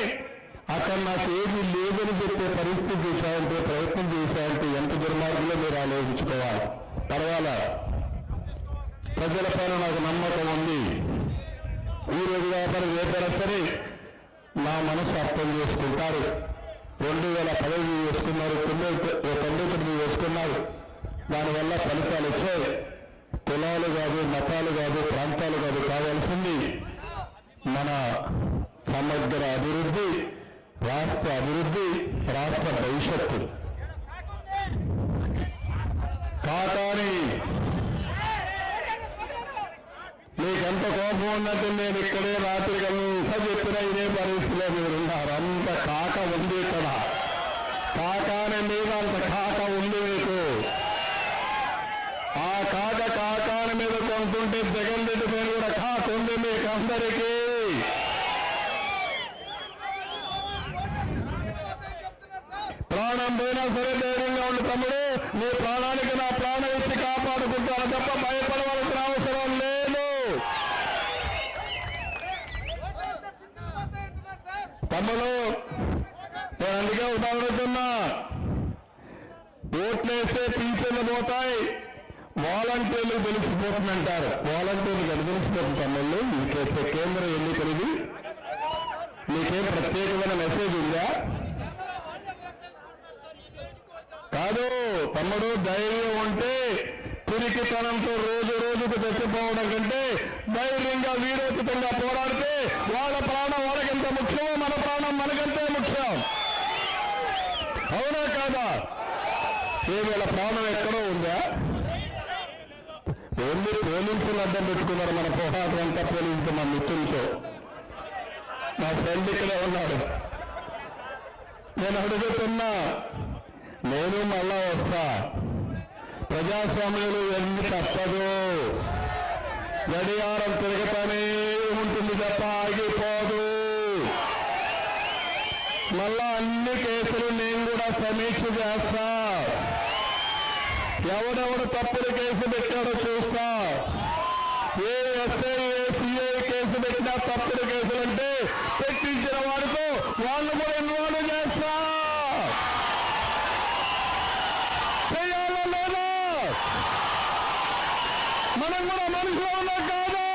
అక్కడ నాకు ఏమీ లేదని చెప్పే పరిస్థితి చేశాయంటే, ప్రయత్నం చేశాయంటే ఎంత దుర్మార్గులో మీరు ఆలోచించుకోవాలి. పర్వాలా, ప్రజల పైన నాకు నమ్మకం ఉంది. ఈ రోజు వ్యాపారం రేపైనా సరే నా మనసు అర్థం చేసుకుంటారు. 2015 వేసుకున్నారు, 99 వేసుకున్నారు. దానివల్ల ఫలితాలు వచ్చాయి. కులాలు కాదు, మతాలు కాదు, ప్రాంతాలు కాదు, కావాల్సింది మన సమగ్ర అభివృద్ధి, రాష్ట్ర అభివృద్ధి, రాష్ట్ర భవిష్యత్తు. కాకాని మీకెంత కోపం ఉన్నట్టు నేను ఇక్కడే రాత్రికి అంతా చెప్పినా ఇదే పరిస్థితిలో మీరున్నారు. అంత కాక ఉంది ఇక్కడ. కాకాని మీద అంత కాక ఉంది మీకు. ఆ కాకాని మీద కొంటుంటే జగన్ రెడ్డి మీద కూడా కాక ఉంది మీకు అందరికీ. ప్రాణం పోయినా సరే ధైర్యంగా ఉండు తమ్ముడు. నీ ప్రాణానికి నా ప్రాణం ఇచ్చి కాపాడుకుంటాను తప్ప భయపడవలసిన అవసరం లేదు. తమ్ముడు, నేను అందుకే ఉదాహరణతున్నా, ఓట్లేస్తే పింఛన్లు పోతాయి, వాలంటీర్లు తెలిసిపోతుందంటారు. వాలంటీర్లు తెలిసిపోతుంది తమ్ముళ్ళు. మీకేస్తే కేంద్ర ఎన్నికలది మీకేం ప్రత్యేకమైన మెసేజ్ ఉందా? కాదు తమ్ముడు, ధైర్యం ఉంటే పిరికితనంతో రోజు రోజుకు చచ్చిపోవడం కంటే ధైర్యంగా వీరోచితంగా పోరాడితే వాళ్ళ ప్రాణం వాళ్ళకెంత ముఖ్యమో మన ప్రాణం మనకంటే ముఖ్యం. అవునా కాదా? వీళ్ళ ప్రాణం ఎక్కడో ఉందా? ఓన్లీ పోలీసులు అడ్డం పెట్టుకున్నారు మన పోరాటం అంతా. పోలీసులు మా మిత్రులతో, మా ఫ్రెండ్ ఇక్కడే ఉన్నాడు. నేను అడుగుతున్నా, నేను మళ్ళా వస్తా. ప్రజాస్వామ్యంలో ఎన్ని తప్పదు. గడియారం తిరగతానే ఉంటుంది తప్ప ఆగిపోదు. మళ్ళా అన్ని కేసులు నేను కూడా సమీక్ష చేస్తా. ఎవడెవడు తప్పుడు కేసు పెట్టాడో చూస్తా. ఏ ఎస్ఐ, ఏ సిఐ కేసు పెట్టినా తప్పుడు కేసులంటే పెట్టించిన వాడితో వాళ్ళు కూడా ఇన్వాల్వ్ చేస్తా. చేయాలా లేదా? మనం కూడా మనుషులు ఉన్నా కాదా?